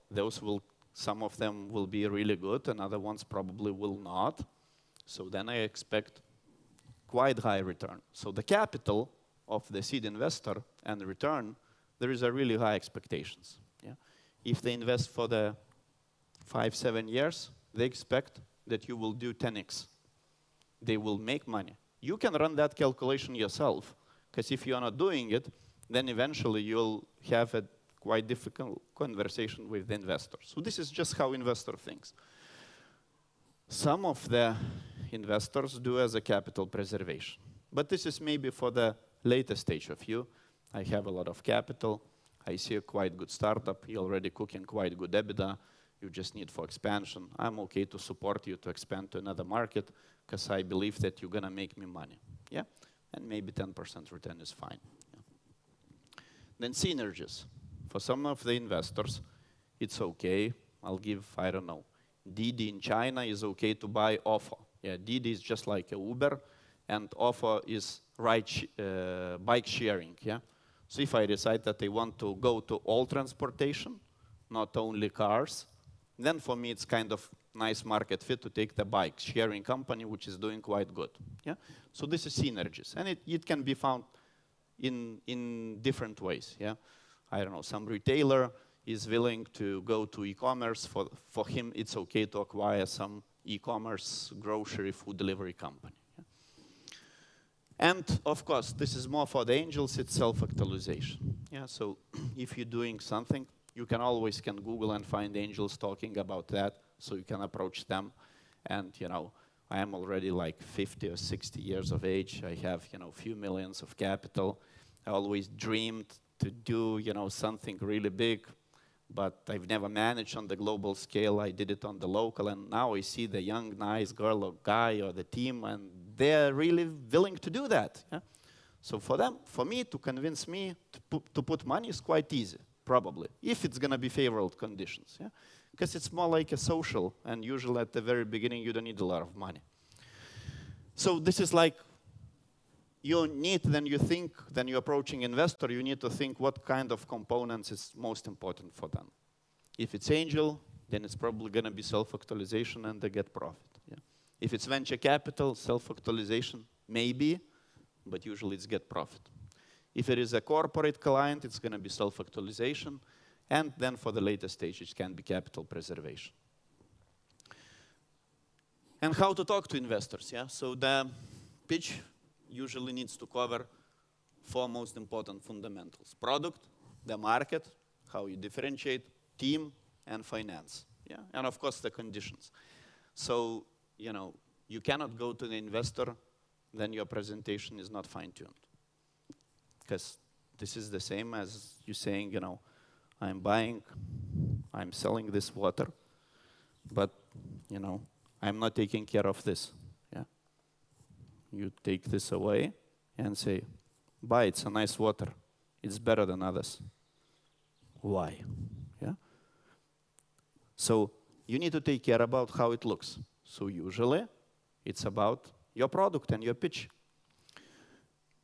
some of them will be really good, and other ones probably will not. So then I expect quite high return. So the capital of the seed investor and the return, there is a really high expectations. Yeah? If they invest for the 5-7 years, they expect that you will do 10x. They will make money. You can run that calculation yourself, because if you're not doing it, then eventually you'll have a quite difficult conversation with the investors. So this is just how investor thinks. Some of the investors do as a capital preservation. But this is maybe for the later stage of you. I have a lot of capital. I see a quite good startup. You're already cooking quite good EBITDA. You just need for expansion. I'm okay to support you to expand to another market because I believe that you're going to make me money. Yeah? And maybe 10% return is fine. Yeah. Then synergies. For some of the investors, it's okay. I'll give, I don't know, Didi in China is okay to buy Offer. Yeah, Didi is just like a Uber, and Offer is bike sharing. Yeah. So if I decide that I want to go to all transportation, not only cars, then for me it's kind of nice market fit to take the bike sharing company, which is doing quite good. Yeah. So this is synergies, and it can be found in different ways. Yeah. I don't know, some retailer is willing to go to e-commerce. For him, it's okay to acquire some e-commerce grocery food delivery company. Yeah. And of course, this is more for the angels, it's self-actualization. Yeah, so if you're doing something, you can always Google and find angels talking about that, so you can approach them. And I am already like 50 or 60 years of age. I have a few millions of capital. I always dreamed to do something really big, but I've never managed on the global scale. I did it on the local, and now I see the young, nice girl or guy or the team, and they're really willing to do that. Yeah? So for me to convince me to put money is quite easy, probably, if it's going to be favorable conditions. Yeah? Because it's more like a social, and usually at the very beginning you don't need a lot of money. So this is like, you need, then you're approaching investor, you need to think what kind of components is most important for them. If it's angel, then it's probably going to be self-actualization and they get profit. Yeah. If it's venture capital, self-actualization, maybe, but usually it's get profit. If it is a corporate client, it's going to be self-actualization, and then for the later stage, it can be capital preservation. And how to talk to investors, yeah? So the pitch usually needs to cover 4 most important fundamentals: product, the market, how you differentiate, team, and finance. Yeah? And of course, the conditions. So, you cannot go to the investor, then your presentation is not fine-tuned. Because this is the same as you saying, I'm selling this water, but, I'm not taking care of this. You take this away and say, buy, it's a nice water. It's better than others. Why? Yeah? So you need to take care about how it looks. So usually it's about your product and your pitch.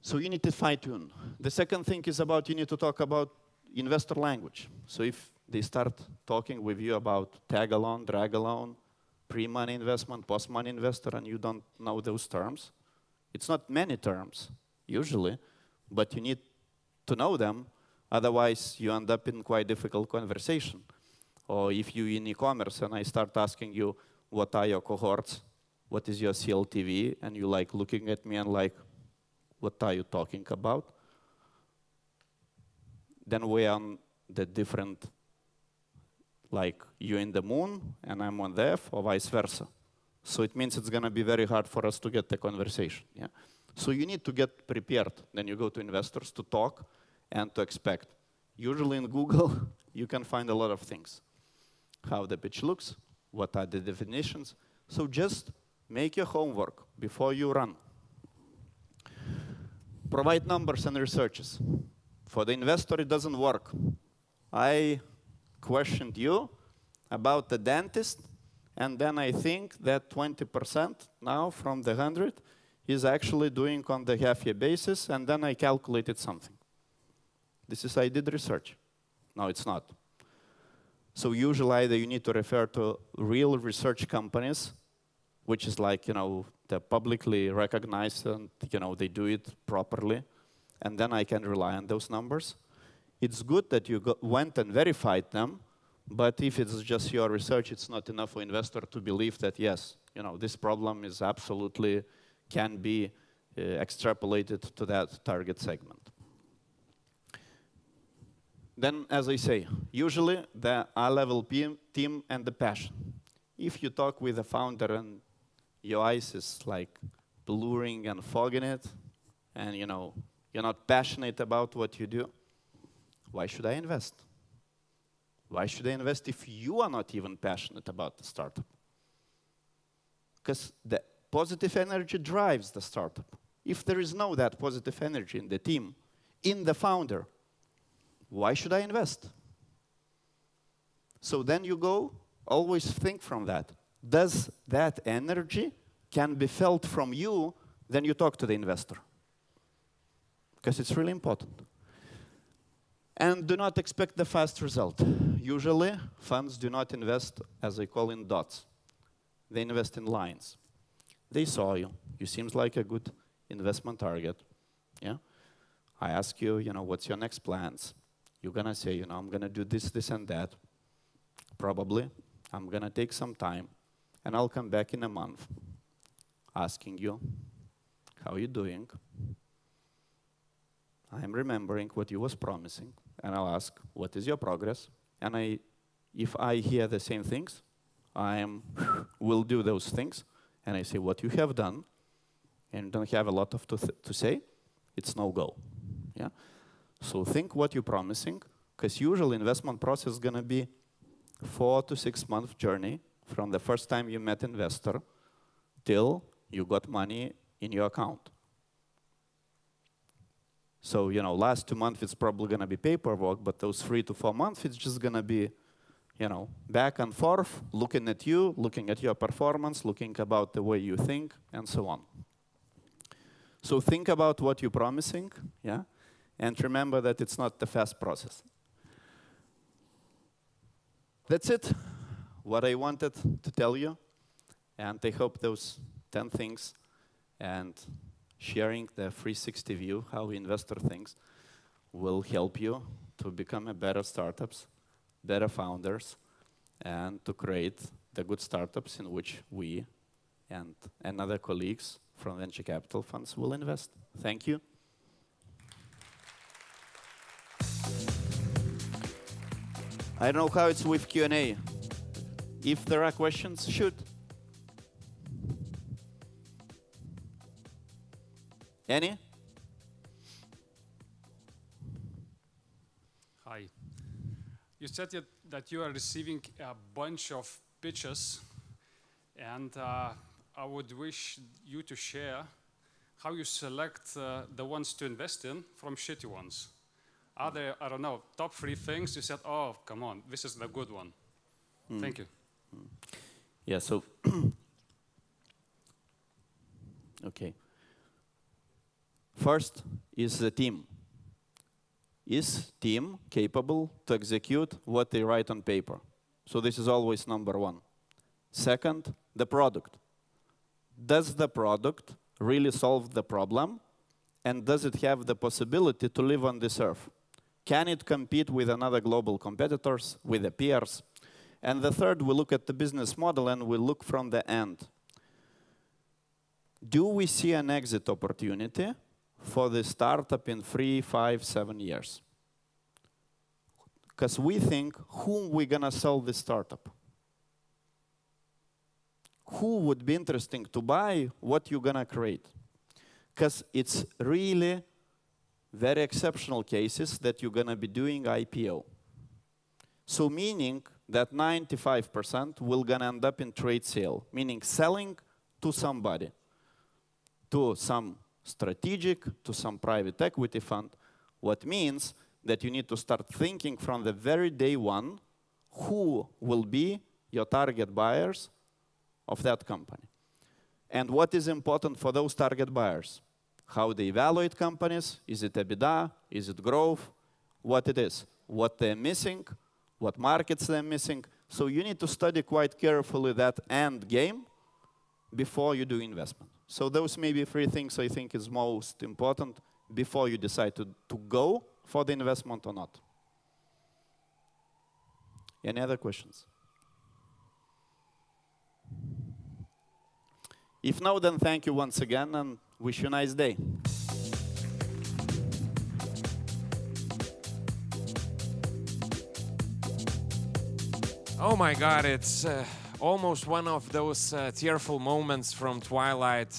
So you need to fine-tune. The second thing is you need to talk about investor language. So if they start talking with you about tag-along, drag-along, pre-money investment, post-money investor, and you don't know those terms, it's not many terms, usually, but you need to know them, otherwise you end up in quite difficult conversation. Or if you're in e-commerce and I start asking you, what are your cohorts, what is your CLTV, and you like looking at me and like, what are you talking about? Then we are on the different, like you're in the moon and I'm on the Earth, or vice versa. So it means it's going to be very hard for us to get the conversation. Yeah? So you need to get prepared. Then you go to investors to talk and to expect. Usually in Google, you can find a lot of things. How the pitch looks, what are the definitions. So just make your homework before you run. Provide numbers and researches. For the investor, it doesn't work. I questioned you about the dentist, and then I think that 20% now from the 100 is actually doing on the half-year basis, and then I calculated something. This is, I did research. No, it's not. So usually either you need to refer to real research companies, which is like, they're publicly recognized and, they do it properly, and then I can rely on those numbers. It's good that you went and verified them, but if it's just your research, it's not enough for investor to believe that, yes, this problem is absolutely can be extrapolated to that target segment. Then, as I say, usually the high-level team and the passion. If you talk with the founder and your eyes is like blurring and fogging it, and you're not passionate about what you do, why should I invest? Why should I invest if you are not even passionate about the startup? Because the positive energy drives the startup. If there is no that positive energy in the team, in the founder, why should I invest? So then you go, always think from that. Does that energy can be felt from you, then you talk to the investor. Because it's really important. And do not expect the fast result. Usually, funds do not invest, as I call, in dots. They invest in lines. They saw you. You seems like a good investment target. Yeah? I ask you, what's your next plans? You're going to say, I'm going to do this, this, and that. Probably. I'm going to take some time. And I'll come back in a month asking you, how are you doing? I'm remembering what you was promising. And I'll ask, what is your progress? And if I hear the same things, will do those things. And I say, what you have done, and don't have a lot to say, it's no go. Yeah? So think what you're promising, because usually investment process is going to be 4 to 6 month journey from the first time you met investor till you got money in your account. So, last 2 months it's probably going to be paperwork, but those 3 to 4 months it's just going to be, back and forth, looking at you, looking at your performance, looking about the way you think, and so on. So think about what you're promising, yeah, and remember that it's not the fast process. That's it, what I wanted to tell you, and I hope those 10 things and sharing the 360 view, how investor thinks, will help you to become a better startups, better founders, and to create the good startups in which we and other colleagues from venture capital funds will invest. Thank you. I don't know how it's with Q&A. If there are questions, shoot. Any? Hi. You said that you are receiving a bunch of pitches, and I would wish you to share how you select the ones to invest in from shitty ones. Are there, I don't know, top 3 things you said, oh, come on, this is the good one? Thank you. Yeah, so, okay. First is the team. Is team capable to execute what they write on paper? So this is always number 1. Second, the product. Does the product really solve the problem? And does it have the possibility to live on this earth? Can it compete with another global competitors, with the peers? And the third, we look at the business model and we look from the end. Do we see an exit opportunity for the startup in 3, 5, 7 years? Because we think, whom we're going to sell this startup? Who would be interesting to buy what you're going to create? Because it's really very exceptional cases that you're going to be doing IPO. So meaning that 95% will going to end up in trade sale, meaning selling to somebody, to some strategic, to some private equity fund. What means that you need to start thinking from the very day one who will be your target buyers of that company. And what is important for those target buyers? How they evaluate companies, is it EBITDA, is it growth, what it is, what they're missing, what markets they're missing. So you need to study quite carefully that end game before you do investment. So those may be 3 things I think is most important before you decide to go for the investment or not. Any other questions? If no, then thank you once again and wish you a nice day. Oh my God, it's almost one of those tearful moments from Twilight,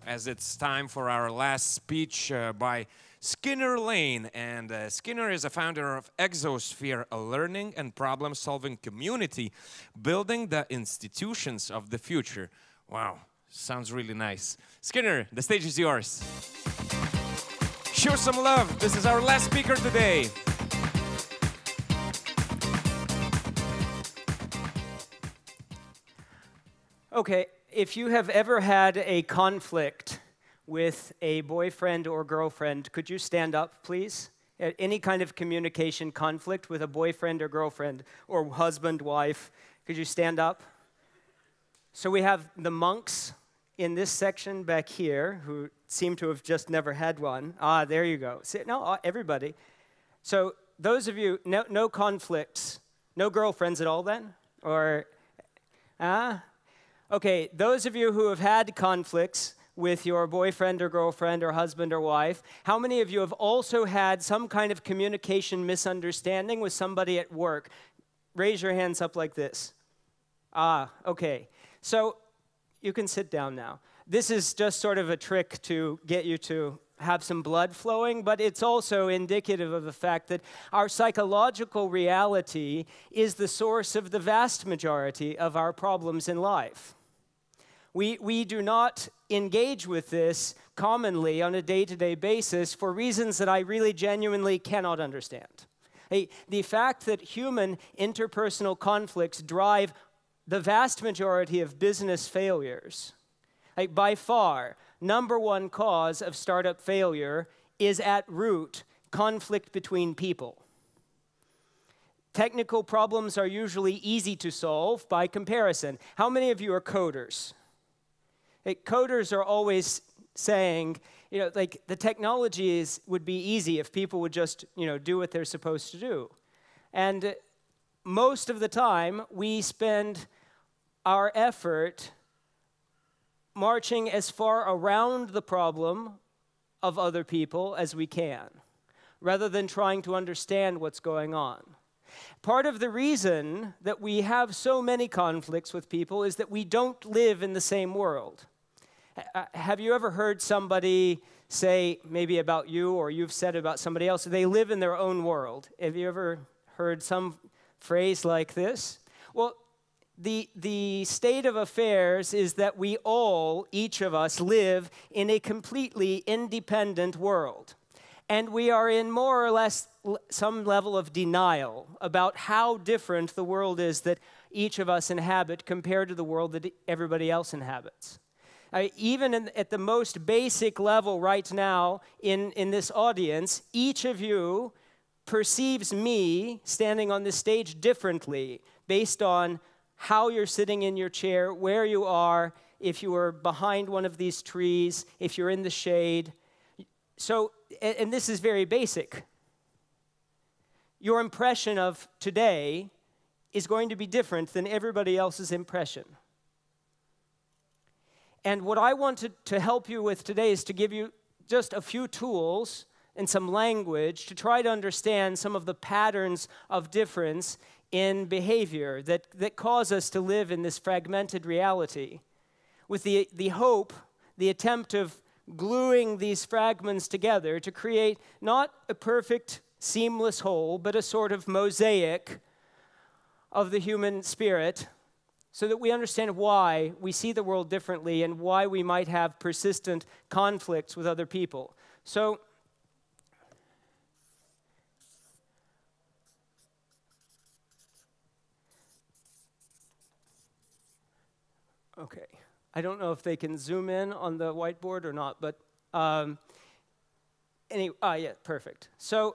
as it's time for our last speech by Skinner Lane. And Skinner is a founder of Exosphere, a learning and problem-solving community building the institutions of the future. Wow, sounds really nice. Skinner, the stage is yours. Show some love. This is our last speaker today. Okay, if you have ever had a conflict with a boyfriend or girlfriend, could you stand up, please? Any kind of communication conflict with a boyfriend or girlfriend or husband, wife, could you stand up? So we have the monks in this section back here who seem to have just never had one. Ah, there you go. No, everybody. So those of you, no conflicts, no girlfriends at all then? Or, Okay, those of you who have had conflicts with your boyfriend or girlfriend or husband or wife, how many of you have also had some kind of communication misunderstanding with somebody at work? Raise your hands up like this. Okay. So you can sit down now. This is just sort of a trick to get you to have some blood flowing, but it's also indicative of the fact that our psychological reality is the source of the vast majority of our problems in life. We do not engage with this commonly on a day-to-day basis for reasons that I really genuinely cannot understand. The fact that human interpersonal conflicts drive the vast majority of business failures, by far, number one cause of startup failure is at root conflict between people. Technical problems are usually easy to solve by comparison. How many of you are coders? Coders are always saying, the technology would be easy if people would just, do what they're supposed to do. And most of the time, we spend our effort marching as far around the problem of other people as we can, rather than trying to understand what's going on. Part of the reason that we have so many conflicts with people is that we don't live in the same world. Have you ever heard somebody say, maybe about you, or you've said about somebody else, they live in their own world? Have you ever heard some phrase like this? Well, the state of affairs is that we all, each of us, live in a completely independent world. And we are in more or less some level of denial about how different the world is that each of us inhabit compared to the world that everybody else inhabits. Even at the most basic level right now in this audience, each of you perceives me standing on this stage differently based on how you're sitting in your chair, where you are, if you are behind one of these trees, if you're in the shade. So, and this is very basic. Your impression of today is going to be different than everybody else's impression. And what I wanted to help you with today is to give you just a few tools and some language to try to understand some of the patterns of difference in behavior that cause us to live in this fragmented reality, with the hope, the attempt of gluing these fragments together to create not a perfect, seamless whole, but a sort of mosaic of the human spirit, so that we understand why we see the world differently and why we might have persistent conflicts with other people. So, okay, I don't know if they can zoom in on the whiteboard or not, but anyway, yeah, perfect. So,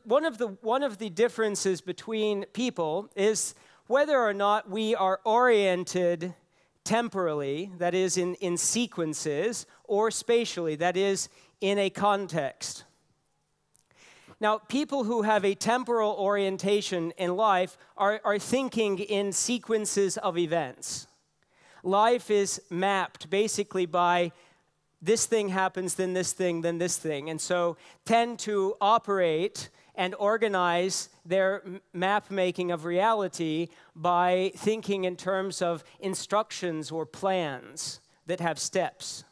one of the differences between people is whether or not we are oriented temporally, that is in sequences, or spatially, that is in a context. Now, people who have a temporal orientation in life are thinking in sequences of events. Life is mapped basically by this thing happens, then this thing, then this thing. And so tend to operate and organize their map making of reality by thinking in terms of instructions or plans that have steps.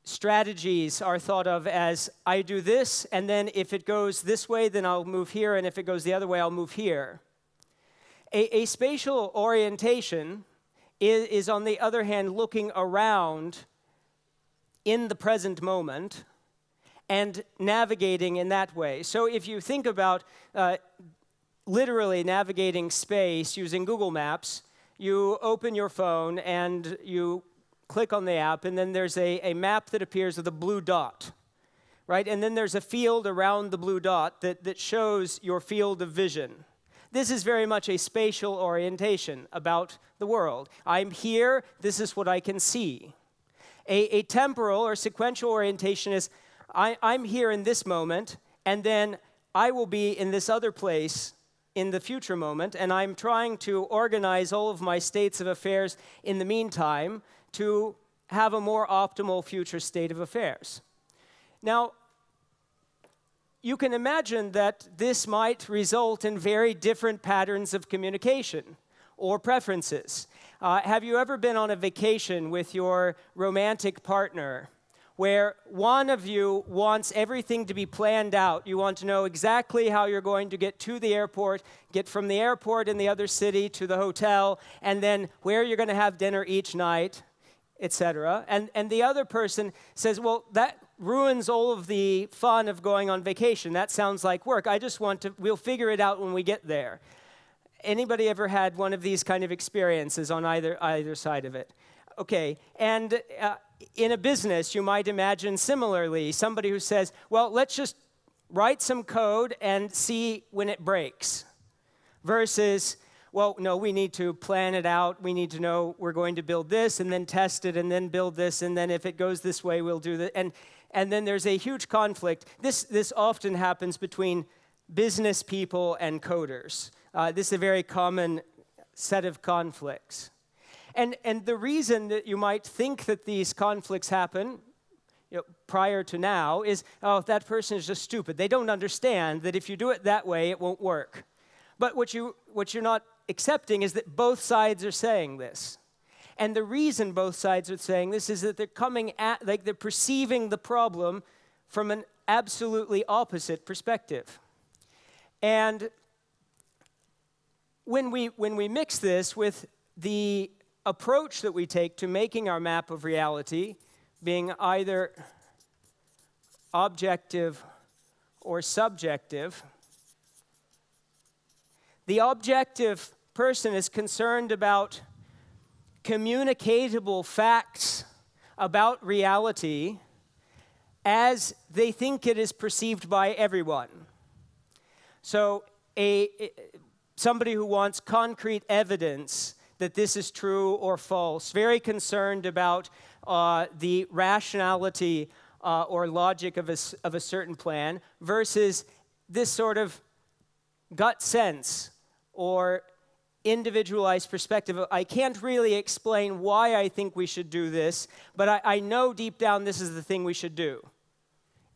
Strategies are thought of as, I do this, and then if it goes this way, then I'll move here, and if it goes the other way, I'll move here. A spatial orientation is, on the other hand, looking around in the present moment and navigating in that way. So if you think about literally navigating space using Google Maps, you open your phone and you click on the app, and then there's a map that appears with a blue dot, right? And then there's a field around the blue dot that shows your field of vision. This is very much a spatial orientation about the world. I'm here, this is what I can see. A temporal or sequential orientation is I'm here in this moment, and then I will be in this other place in the future moment, and I'm trying to organize all of my states of affairs in the meantime to have a more optimal future state of affairs. Now, you can imagine that this might result in very different patterns of communication or preferences. Have you ever been on a vacation with your romantic partner where one of you wants everything to be planned out? You want to know exactly how you're going to get to the airport, get from the airport in the other city to the hotel, and then where you're going to have dinner each night, etc. And the other person says, well, that ruins all of the fun of going on vacation. That sounds like work. I just want to, we'll figure it out when we get there. Anybody ever had one of these kind of experiences on either side of it? Okay, and in a business, you might imagine similarly, somebody who says, well, let's just write some code and see when it breaks, versus, well, no, we need to plan it out. We need to know we're going to build this and then test it and then build this, and then if it goes this way, we'll do that. And then there's a huge conflict. This often happens between business people and coders. This is a very common set of conflicts. And the reason that you might think that these conflicts happen prior to now is, oh, that person is just stupid. They don't understand that if you do it that way, it won't work. But what you're not accepting is that both sides are saying this. And the reason both sides are saying this is that they're coming at, like they're perceiving the problem from an absolutely opposite perspective. And when we mix this with the approach that we take to making our map of reality being either objective or subjective, the objective person is concerned about communicatable facts about reality as they think it is perceived by everyone. So somebody who wants concrete evidence that this is true or false, very concerned about the rationality or logic of a certain plan, versus this sort of gut sense or individualized perspective. I can't really explain why I think we should do this, but I know deep down this is the thing we should do.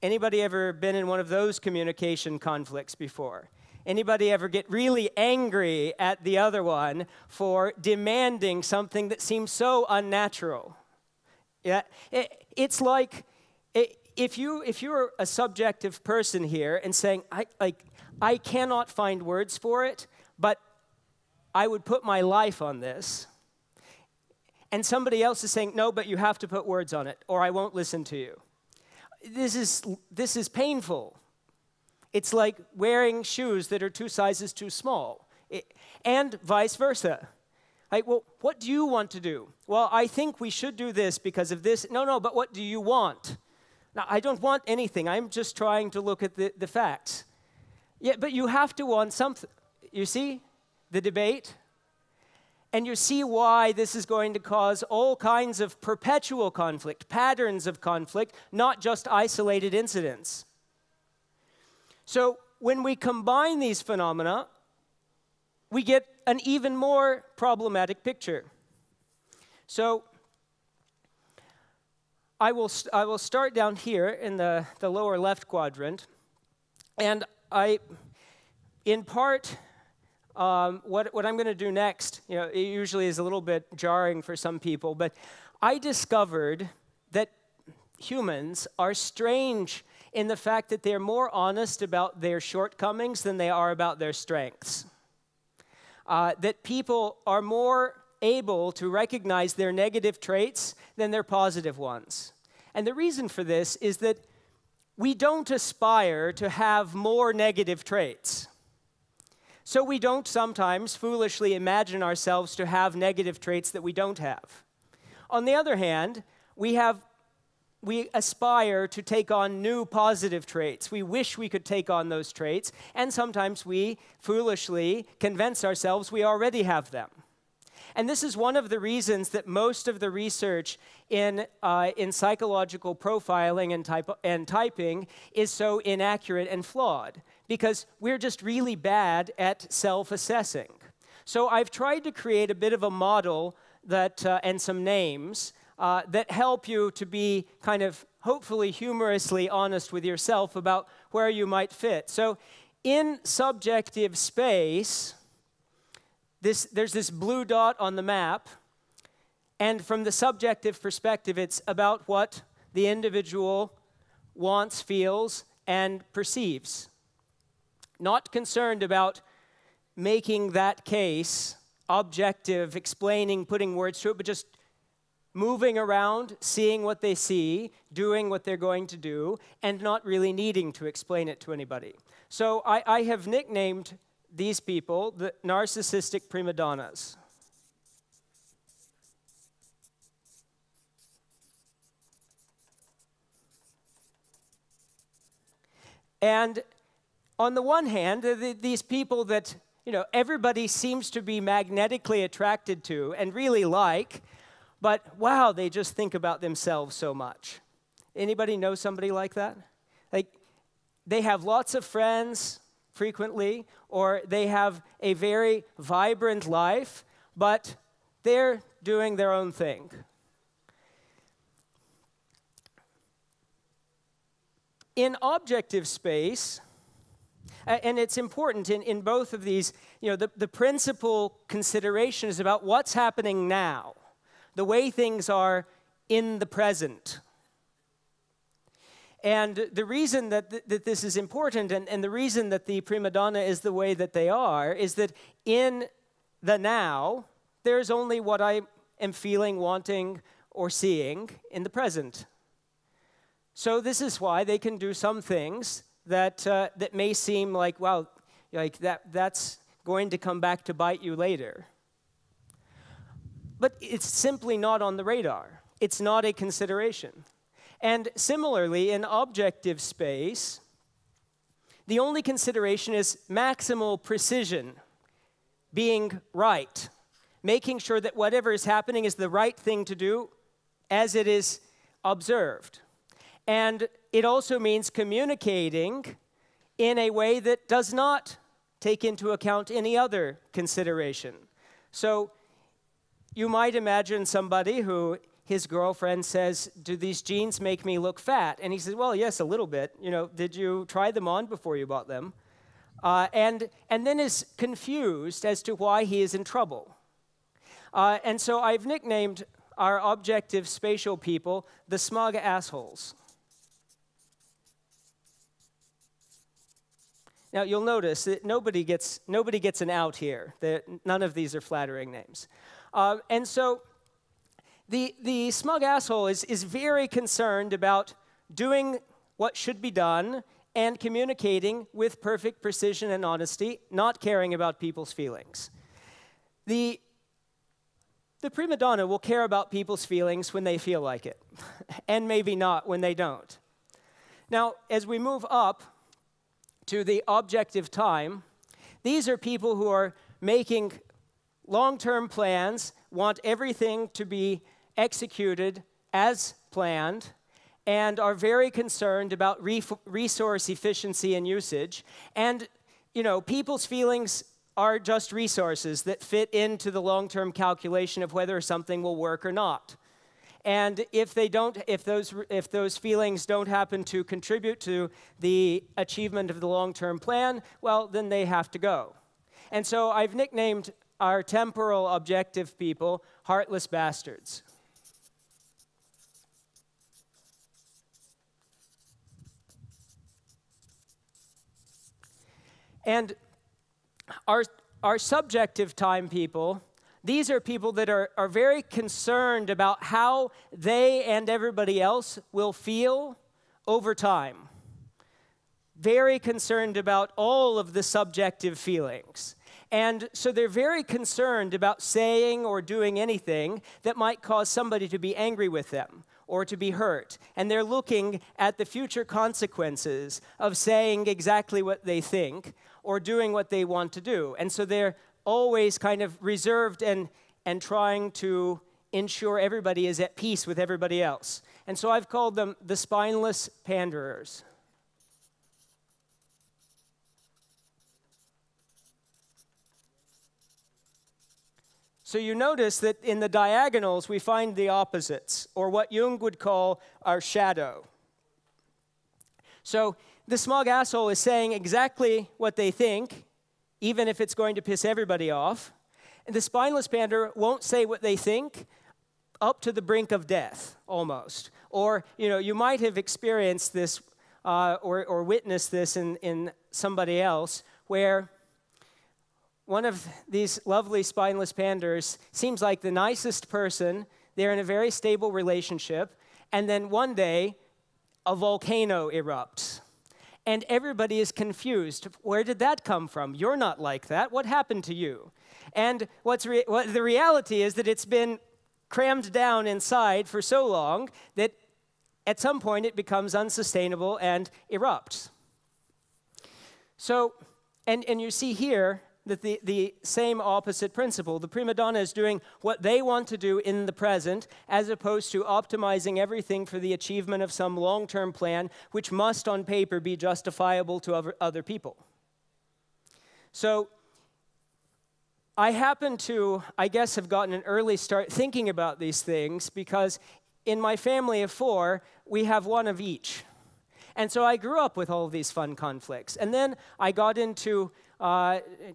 Anybody ever been in one of those communication conflicts before? Anybody ever get really angry at the other one for demanding something that seems so unnatural? Yeah, it's like if you're a subjective person here and saying, I cannot find words for it, but I would put my life on this, and somebody else is saying, no, but you have to put words on it, or I won't listen to you. This is painful. It's like wearing shoes that are 2 sizes too small, and vice versa. Like, well, what do you want to do? Well, I think we should do this because of this. No, but what do you want? Now, I don't want anything. I'm just trying to look at the facts. Yeah, but you have to want something. You see the debate? And you see why this is going to cause all kinds of perpetual conflict, patterns of conflict, not just isolated incidents. So when we combine these phenomena, we get an even more problematic picture. So I will start down here in the lower left quadrant, and in part, what I'm going to do next, it usually is a little bit jarring for some people, but I discovered that humans are strange in the fact that they're more honest about their shortcomings than they are about their strengths. That people are more able to recognize their negative traits than their positive ones. And the reason for this is that we don't aspire to have more negative traits. So we don't sometimes foolishly imagine ourselves to have negative traits that we don't have. On the other hand, we aspire to take on new positive traits. We wish we could take on those traits, and sometimes we foolishly convince ourselves we already have them. And this is one of the reasons that most of the research in psychological profiling and typing is so inaccurate and flawed, because we're just really bad at self-assessing. So I've tried to create a bit of a model that, and some names that help you to be kind of hopefully humorously honest with yourself about where you might fit. So in subjective space, there's this blue dot on the map, and from the subjective perspective, it's about what the individual wants, feels, and perceives. Not concerned about making that case objective, explaining, putting words to it, but just moving around, seeing what they see, doing what they're going to do, and not really needing to explain it to anybody. So I have nicknamed these people the narcissistic prima donnas. And on the one hand, these people that everybody seems to be magnetically attracted to and really like, but wow, they just think about themselves so much. Anybody know somebody like that? Like, they have lots of friends frequently, or they have a very vibrant life, but they're doing their own thing. In objective space, and it's important in both of these, the principal consideration is about what's happening now, the way things are in the present. And the reason that this is important, and the reason that the prima donna is the way that they are, is that in the now, there's only what I am feeling, wanting, or seeing in the present. So this is why they can do some things that may seem like, wow, like that's going to come back to bite you later. But it's simply not on the radar. It's not a consideration. And similarly, in objective space, the only consideration is maximal precision, being right, making sure that whatever is happening is the right thing to do as it is observed. And it also means communicating in a way that does not take into account any other consideration. So you might imagine somebody who his girlfriend says, "Do these jeans make me look fat?" And he says, "Well, yes, a little bit. Did you try them on before you bought them?" And then is confused as to why he is in trouble. And so I've nicknamed our objective spatial people the smug assholes. Now, you'll notice that nobody gets an out here. None of these are flattering names. And so the smug asshole is very concerned about doing what should be done and communicating with perfect precision and honesty, not caring about people's feelings. The prima donna will care about people's feelings when they feel like it, and maybe not when they don't. Now, as we move up to the objective time, these are people who are making long-term plans, want everything to be executed as planned, and are very concerned about resource efficiency and usage. And, people's feelings are just resources that fit into the long-term calculation of whether something will work or not. And if those feelings don't happen to contribute to the achievement of the long-term plan, well, then they have to go. And so I've nicknamed our temporal objective people heartless bastards. And our subjective time people, these are people that are very concerned about how they and everybody else will feel over time. Very concerned about all of the subjective feelings. And so they're very concerned about saying or doing anything that might cause somebody to be angry with them or to be hurt. And they're looking at the future consequences of saying exactly what they think or doing what they want to do. And so they're always kind of reserved and trying to ensure everybody is at peace with everybody else. And so I've called them the spineless panderers. So you notice that in the diagonals we find the opposites, or what Jung would call our shadow. So the smug asshole is saying exactly what they think, even if it's going to piss everybody off. And the spineless panderer won't say what they think up to the brink of death, almost. Or, you might have experienced this or witnessed this in somebody else, where one of these lovely spineless panderers seems like the nicest person. They're in a very stable relationship. And then one day, a volcano erupts. And everybody is confused. Where did that come from? You're not like that. What happened to you? And the reality is that it's been crammed down inside for so long that at some point it becomes unsustainable and erupts. So, and you see here that the same opposite principle. The prima donna is doing what they want to do in the present, as opposed to optimizing everything for the achievement of some long-term plan, which must on paper be justifiable to other people. So I happen to, I guess, have gotten an early start thinking about these things, because in my family of 4, we have one of each. And so I grew up with all of these fun conflicts. And then I got into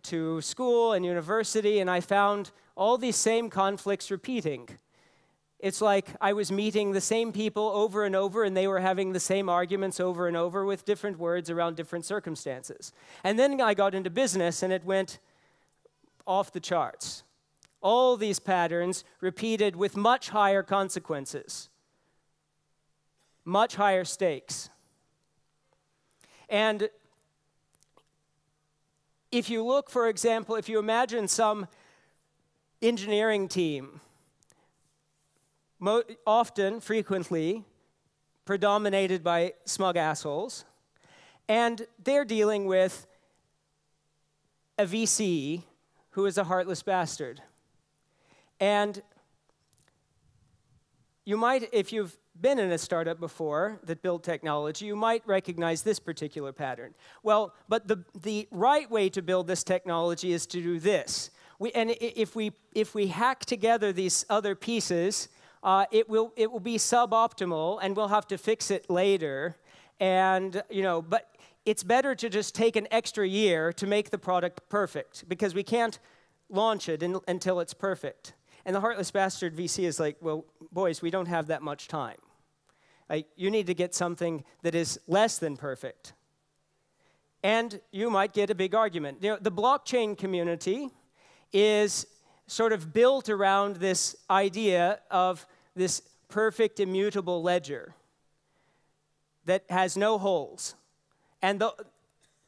to school and university, and I found all these same conflicts repeating. It's like I was meeting the same people over and over, and they were having the same arguments over and over with different words around different circumstances. And then I got into business, and it went off the charts. All these patterns repeated with much higher consequences, much higher stakes. And if you look, for example, if you imagine some engineering team, often, frequently, predominated by smug assholes, and they're dealing with a VC who is a heartless bastard. And you might, if you've been in a startup before that built technology, you might recognize this particular pattern. Well, but the right way to build this technology is to do this. If we hack together these other pieces, it will be suboptimal, and we'll have to fix it later. And but it's better to just take an extra year to make the product perfect, because we can't launch it until it's perfect. And the heartless bastard VC is like, well, boys, we don't have that much time. You need to get something that is less than perfect. And you might get a big argument. The blockchain community is sort of built around this idea of this perfect, immutable ledger that has no holes. And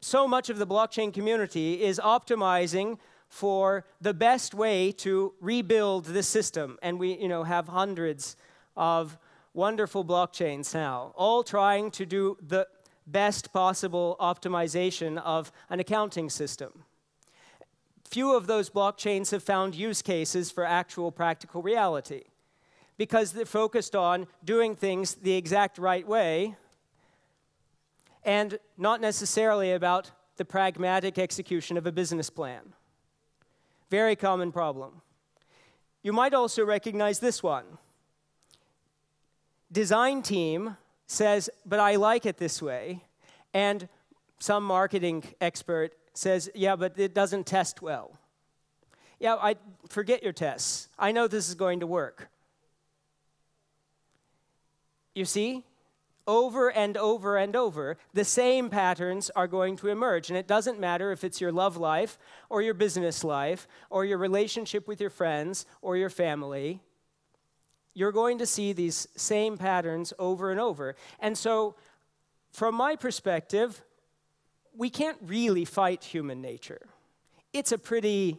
so much of the blockchain community is optimizing for the best way to rebuild this system. And we have hundreds of wonderful blockchains now, all trying to do the best possible optimization of an accounting system. Few of those blockchains have found use cases for actual practical reality, because they're focused on doing things the exact right way and not necessarily about the pragmatic execution of a business plan. Very common problem. You might also recognize this one. Design team says, but I like it this way. And some marketing expert says, yeah, but it doesn't test well. Yeah, forget your tests. I know this is going to work. You see? Over and over and over, the same patterns are going to emerge. And it doesn't matter if it's your love life or your business life or your relationship with your friends or your family. You're going to see these same patterns over and over. And so, from my perspective, we can't really fight human nature. it's a pretty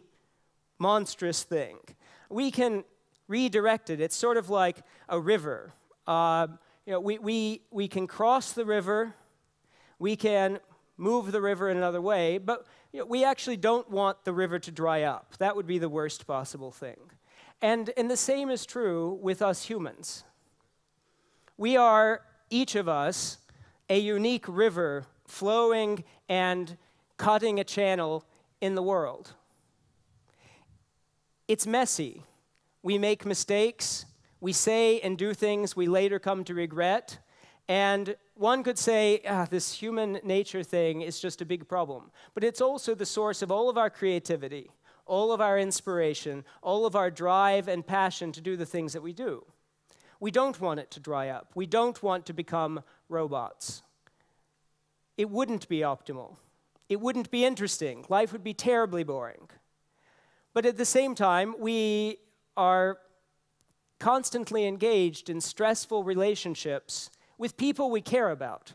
monstrous thing. We can redirect it. It's sort of like a river. We can cross the river, we can move the river in another way, but we actually don't want the river to dry up. That would be the worst possible thing. And the same is true with us humans. We are, each of us, a unique river flowing and cutting a channel in the world. It's messy. We make mistakes. We say and do things we later come to regret. And one could say, this human nature thing is just a big problem. But it's also the source of all of our creativity, all of our inspiration, all of our drive and passion to do the things that we do. We don't want it to dry up. We don't want to become robots. It wouldn't be optimal. It wouldn't be interesting. Life would be terribly boring. But at the same time, we are constantly engaged in stressful relationships with people we care about.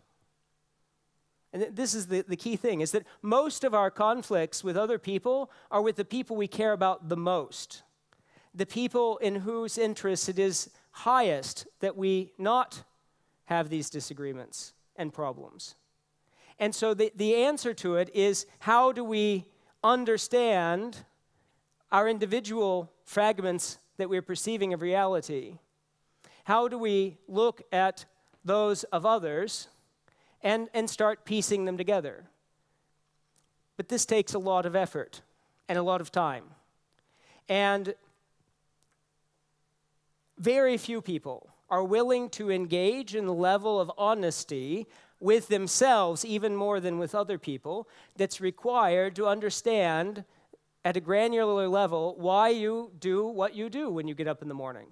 And this is the key thing, is that most of our conflicts with other people are with the people we care about the most, the people in whose interests it is highest that we not have these disagreements and problems. And so the answer to it is, how do we understand our individual fragments that we're perceiving of reality? How do we look at those of others and start piecing them together? But this takes a lot of effort and a lot of time. And very few people are willing to engage in the level of honesty with themselves, even more than with other people, that's required to understand at a granular level why you do what you do when you get up in the morning.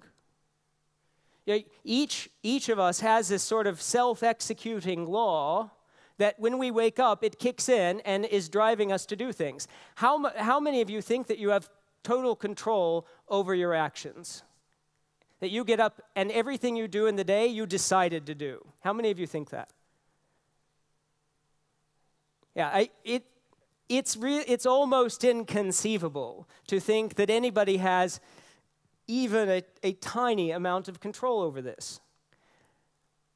Each of us has this sort of self-executing law that when we wake up, it kicks in and is driving us to do things. How many of you think that you have total control over your actions? That you get up and everything you do in the day, you decided to do? How many of you think that? Yeah, it's almost inconceivable to think that anybody has even a tiny amount of control over this.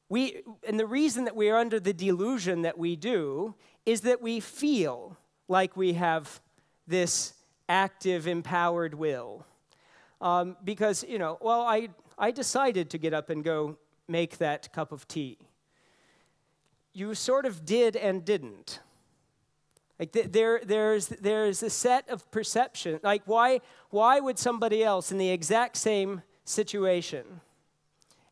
And the reason that we are under the delusion that we do is that we feel like we have this active, empowered will. Because, I decided to get up and go make that cup of tea. You sort of did and didn't. Like there's a set of perception. Like why would somebody else in the exact same situation,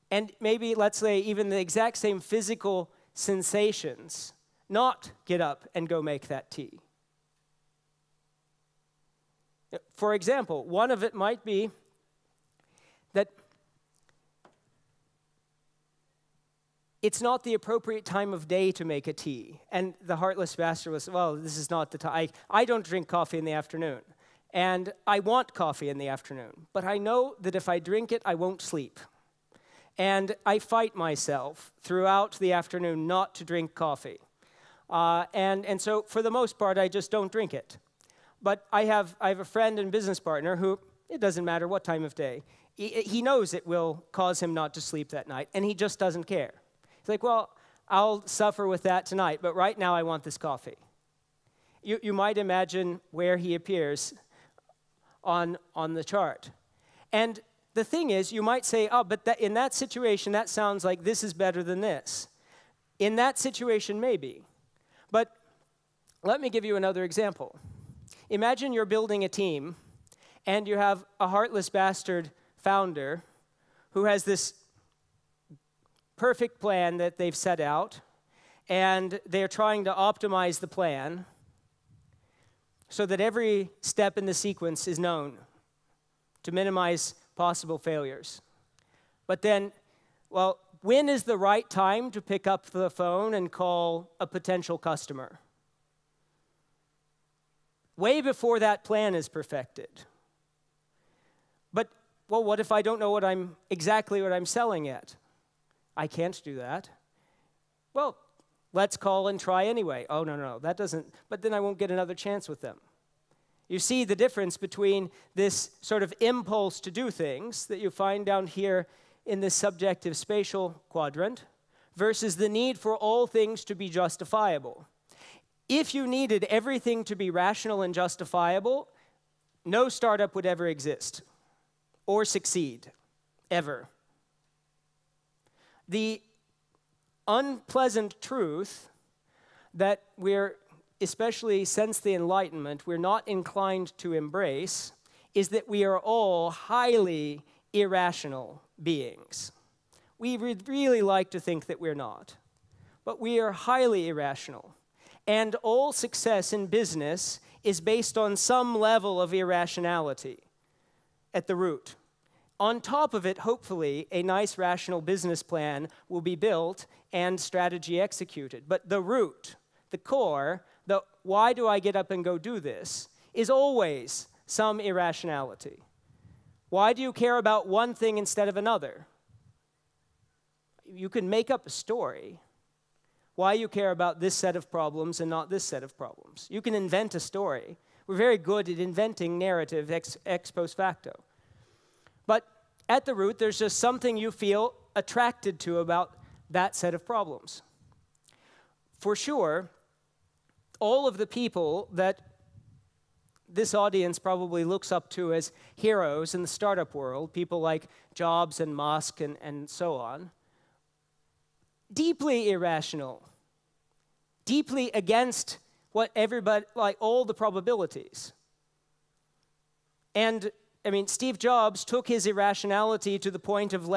and maybe let's say even the exact same physical sensations, not get up and go make that tea? For example, one of it might be that it's not the appropriate time of day to make a tea. And the heartless bastard was, well, this is not the time. I don't drink coffee in the afternoon. And I want coffee in the afternoon. But I know that if I drink it, I won't sleep. And I fight myself throughout the afternoon not to drink coffee. And so for the most part, I just don't drink it. But I have a friend and business partner who, it doesn't matter what time of day, he knows it will cause him not to sleep that night, and he just doesn't care. He's like, well, I'll suffer with that tonight, but right now I want this coffee. You might imagine where he appears on the chart. And the thing is, you might say, oh, but in that situation, that sounds like this is better than this. In that situation, maybe. But let me give you another example. Imagine you're building a team, and you have a heartless bastard founder who has this perfect plan that they've set out, and they're trying to optimize the plan so that every step in the sequence is known to minimize possible failures. But then, well, when is the right time to pick up the phone and call a potential customer? Way before that plan is perfected. But, well, what if I don't know exactly what I'm selling yet? I can't do that. Well, let's call and try anyway. Oh, no, that doesn't, but then I won't get another chance with them. You see the difference between this sort of impulse to do things that you find down here in this subjective spatial quadrant versus the need for all things to be justifiable. If you needed everything to be rational and justifiable, no startup would ever exist or succeed, ever. The unpleasant truth that we're, especially since the Enlightenment, we're not inclined to embrace is that we are all highly irrational beings. We would really like to think that we're not, but we are highly irrational. And all success in business is based on some level of irrationality at the root. On top of it, hopefully, a nice rational business plan will be built and strategy executed. But the root, the core, the why do I get up and go do this, is always some irrationality. Why do you care about one thing instead of another? You can make up a story why you care about this set of problems and not this set of problems. You can invent a story. We're very good at inventing narrative ex post facto. But at the root, there's just something you feel attracted to about that set of problems. For sure, all of the people that this audience probably looks up to as heroes in the startup world, people like Jobs and Musk and so on, deeply irrational, deeply against what everybody, like all the probabilities. And I mean, Steve Jobs took his irrationality to the point of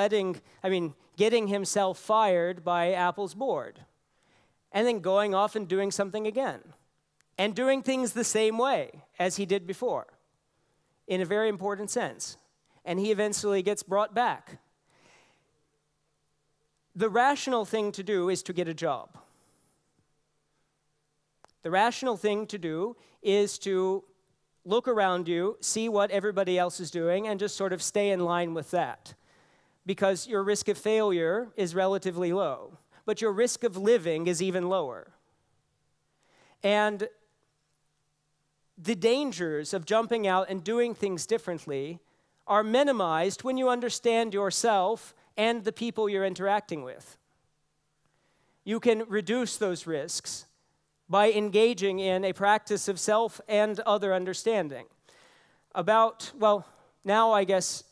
getting himself fired by Apple's board, and then going off and doing something again, and doing things the same way as he did before, in a very important sense. And he eventually gets brought back. The rational thing to do is to get a job. The rational thing to do is to look around you, see what everybody else is doing, and just sort of stay in line with that. Because your risk of failure is relatively low, but your risk of living is even lower. And the dangers of jumping out and doing things differently are minimized when you understand yourself and the people you're interacting with. You can reduce those risks by engaging in a practice of self and other understanding. Now I guess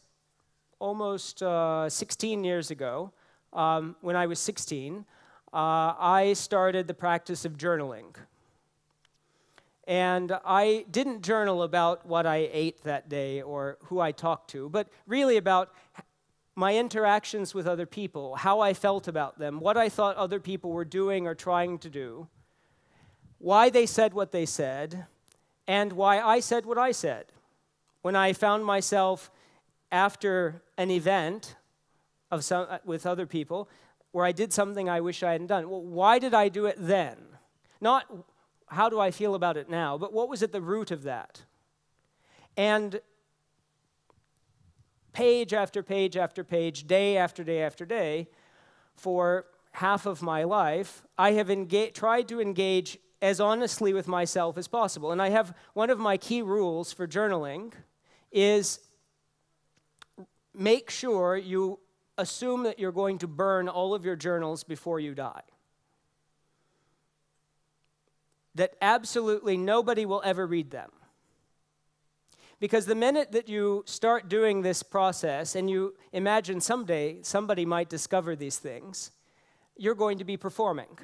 almost 16 years ago, when I was 16, I started the practice of journaling. And I didn't journal about what I ate that day or who I talked to, but really about my interactions with other people, how I felt about them, what I thought other people were doing or trying to do, why they said what they said, and why I said what I said. When I found myself after an event with other people where I did something I wish I hadn't done, well, why did I do it then? Not how do I feel about it now, but what was at the root of that? And page after page after page, day after day after day, for half of my life, I have tried to engage as honestly with myself as possible. And I have one of my key rules for journaling is make sure you assume that you're going to burn all of your journals before you die. That absolutely nobody will ever read them. Because the minute that you start doing this process and you imagine someday somebody might discover these things, you're going to be performing.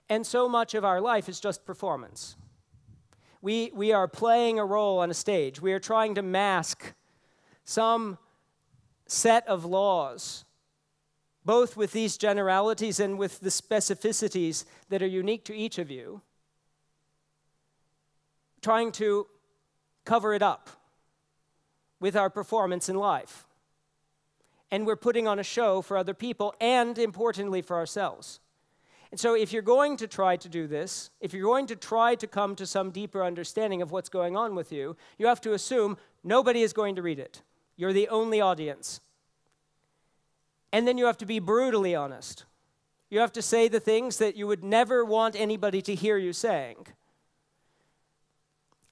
And so much of our life is just performance. We are playing a role on a stage. We are trying to mask some set of laws, both with these generalities and with the specificities that are unique to each of you, trying to cover it up with our performance in life. And we're putting on a show for other people and, importantly, for ourselves. And so if you're going to try to do this, if you're going to try to come to some deeper understanding of what's going on with you, you have to assume nobody is going to read it. You're the only audience. And then you have to be brutally honest. You have to say the things that you would never want anybody to hear you saying.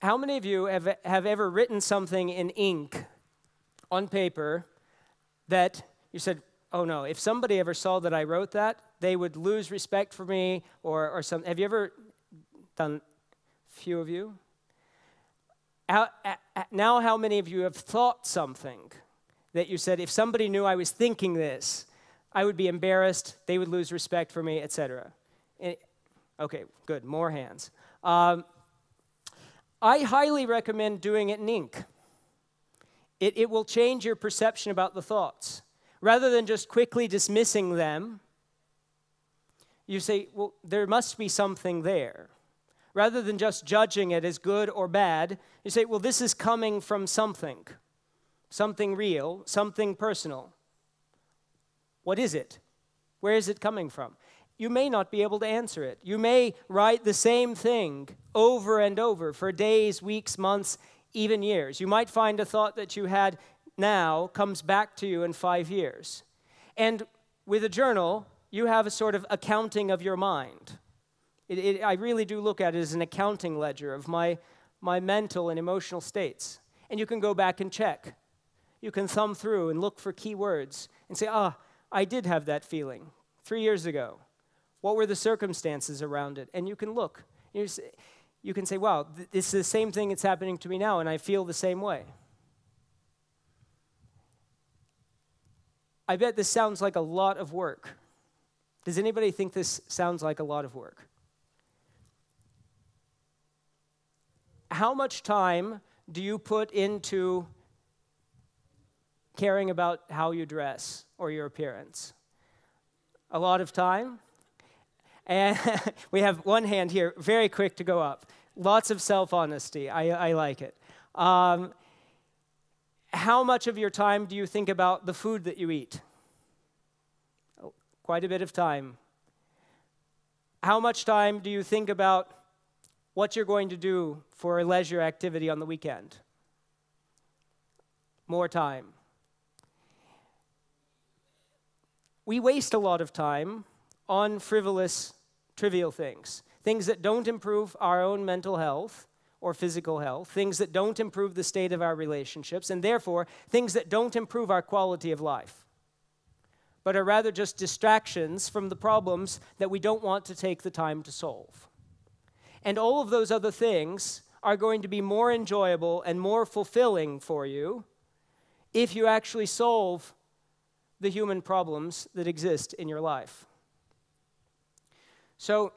How many of you have ever written something in ink on paper that you said, oh no, if somebody ever saw that I wrote that, they would lose respect for me or something? Have you ever done, few of you? Now how many of you have thought something that you said, if somebody knew I was thinking this, I would be embarrassed, they would lose respect for me, etc.? Okay, good, more hands. I highly recommend doing it in ink. It will change your perception about the thoughts. Rather than just quickly dismissing them, you say, well, there must be something there. Rather than just judging it as good or bad, you say, well, this is coming from something real, something personal. What is it? Where is it coming from? You may not be able to answer it. You may write the same thing over and over for days, weeks, months, even years. You might find a thought that you had now comes back to you in 5 years. And with a journal, you have a sort of accounting of your mind. I really do look at it as an accounting ledger of my mental and emotional states. And you can go back and check. You can thumb through and look for key words and say, I did have that feeling 3 years ago. What were the circumstances around it? And you can look. You can say, wow, this is the same thing that's happening to me now, and I feel the same way. I bet this sounds like a lot of work. Does anybody think this sounds like a lot of work? How much time do you put into caring about how you dress or your appearance? A lot of time? And we have one hand here, very quick to go up. Lots of self-honesty. I like it. How much of your time do you think about the food that you eat? Oh, quite a bit of time. How much time do you think about what you're going to do for a leisure activity on the weekend? More time. We waste a lot of time on frivolous, trivial things. Things that don't improve our own mental health or physical health, things that don't improve the state of our relationships, and therefore, things that don't improve our quality of life, but are rather just distractions from the problems that we don't want to take the time to solve. And all of those other things are going to be more enjoyable and more fulfilling for you if you actually solve the human problems that exist in your life. So,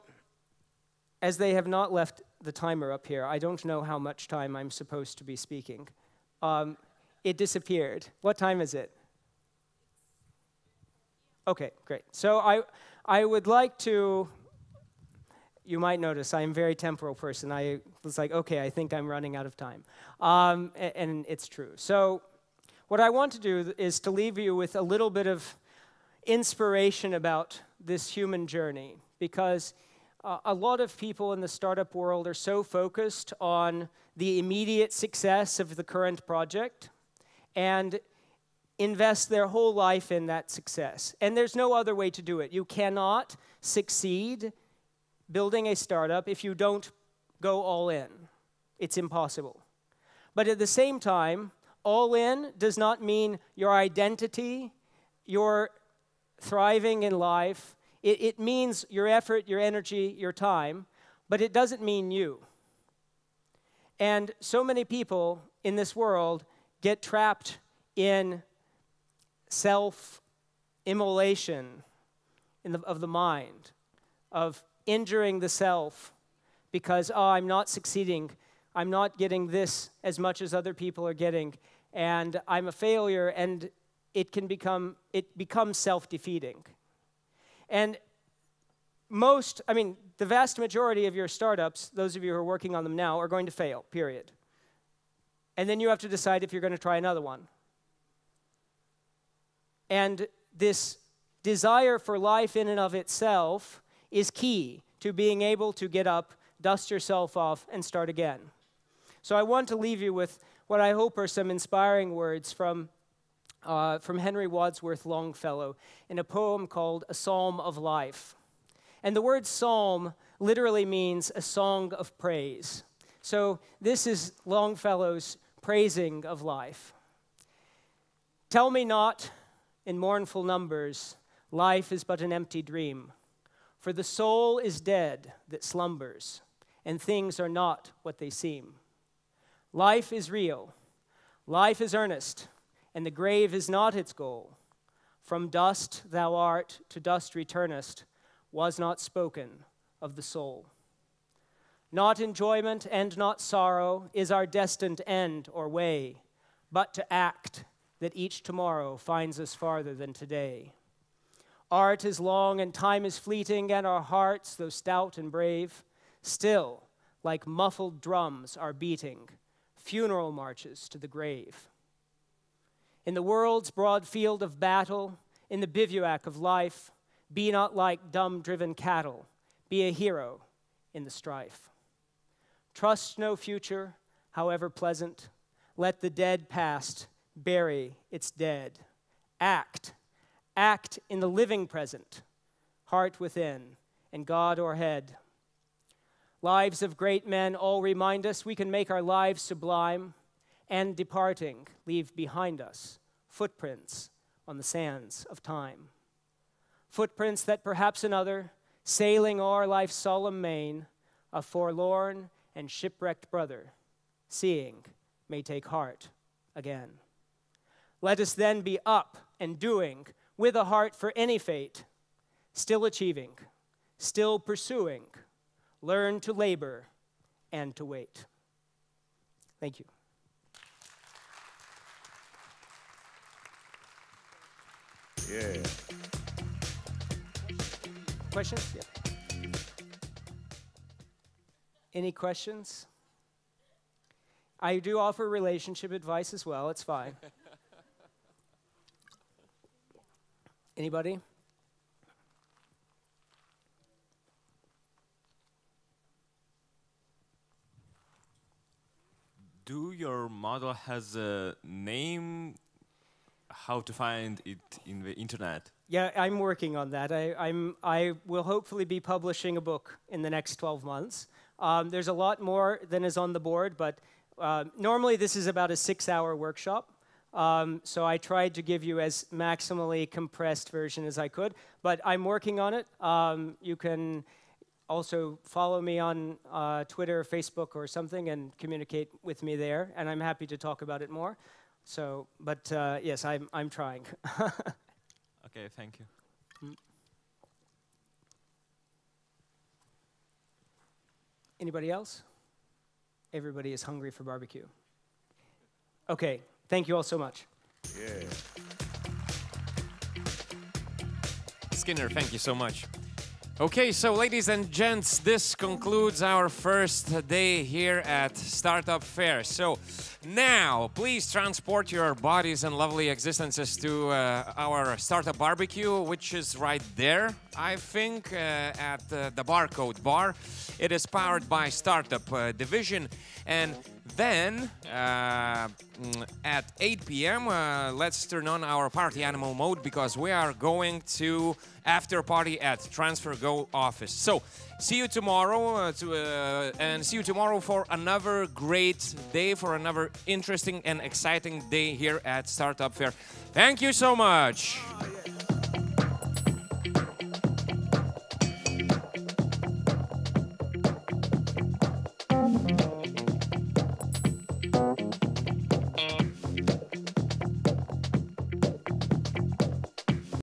as they have not left the timer up here, I don't know how much time I'm supposed to be speaking. It disappeared. What time is it? Okay, great. So I would like to, you might notice I'm a very temporal person. I was like, okay, I think I'm running out of time. And it's true. So what I want to do is to leave you with a little bit of inspiration about this human journey, because a lot of people in the startup world are so focused on the immediate success of the current project and invest their whole life in that success. And there's no other way to do it. You cannot succeed building a startup if you don't go all in. It's impossible. But at the same time, all in does not mean your identity, your thriving in life. It means your effort, your energy, your time, but it doesn't mean you. And so many people in this world get trapped in self-immolation of the mind, of injuring the self because, I'm not succeeding, I'm not getting this as much as other people are getting, and I'm a failure, and it becomes self-defeating. And the vast majority of your startups, those of you who are working on them now, are going to fail, period. And then you have to decide if you're going to try another one. And this desire for life in and of itself is key to being able to get up, dust yourself off, and start again. So I want to leave you with what I hope are some inspiring words from Henry Wadsworth Longfellow in a poem called A Psalm of Life. And the word psalm literally means a song of praise. So this is Longfellow's praising of life. Tell me not in mournful numbers, life is but an empty dream. For the soul is dead that slumbers, and things are not what they seem. Life is real, life is earnest, and the grave is not its goal. From dust thou art, to dust returnest, was not spoken of the soul. Not enjoyment and not sorrow is our destined end or way, but to act that each tomorrow finds us farther than today. Art is long and time is fleeting, and our hearts, though stout and brave, still, like muffled drums, are beating funeral marches to the grave. In the world's broad field of battle, in the bivouac of life, be not like dumb-driven cattle, be a hero in the strife. Trust no future, however pleasant. Let the dead past bury its dead. Act in the living present, heart within, and God o'erhead. Lives of great men all remind us we can make our lives sublime, and departing, leave behind us footprints on the sands of time. Footprints that perhaps another, sailing o'er life's solemn main, a forlorn and shipwrecked brother, seeing, may take heart again. Let us then be up and doing, with a heart for any fate, still achieving, still pursuing, learn to labor and to wait. Thank you. Yeah. Questions? Yeah. Any questions? I do offer relationship advice as well. It's fine. Anybody? Do your model has a name? How to find it in the internet? Yeah, I'm working on that. I will hopefully be publishing a book in the next 12 months. There's a lot more than is on the board, but normally this is about a 6-hour workshop. So I tried to give you as maximally compressed version as I could, but I'm working on it. You can also follow me on Twitter, Facebook, or something and communicate with me there, and I'm happy to talk about it more. So, but yes, I'm trying. Okay, thank you. Anybody else? Everybody is hungry for barbecue. Okay, thank you all so much. Yeah. Skinner, thank you so much. Okay, so ladies and gents, this concludes our first day here at Startup Fair. So now, please transport your bodies and lovely existences to our Startup Barbecue, which is right there, I think, at the Barcode Bar. It is powered by Startup Division. And then, at 8 p.m., let's turn on our party animal mode because we are going to after party at Transfer Go office. So, see you tomorrow, and see you tomorrow for another great day, for another interesting and exciting day here at Startup Fair. Thank you so much.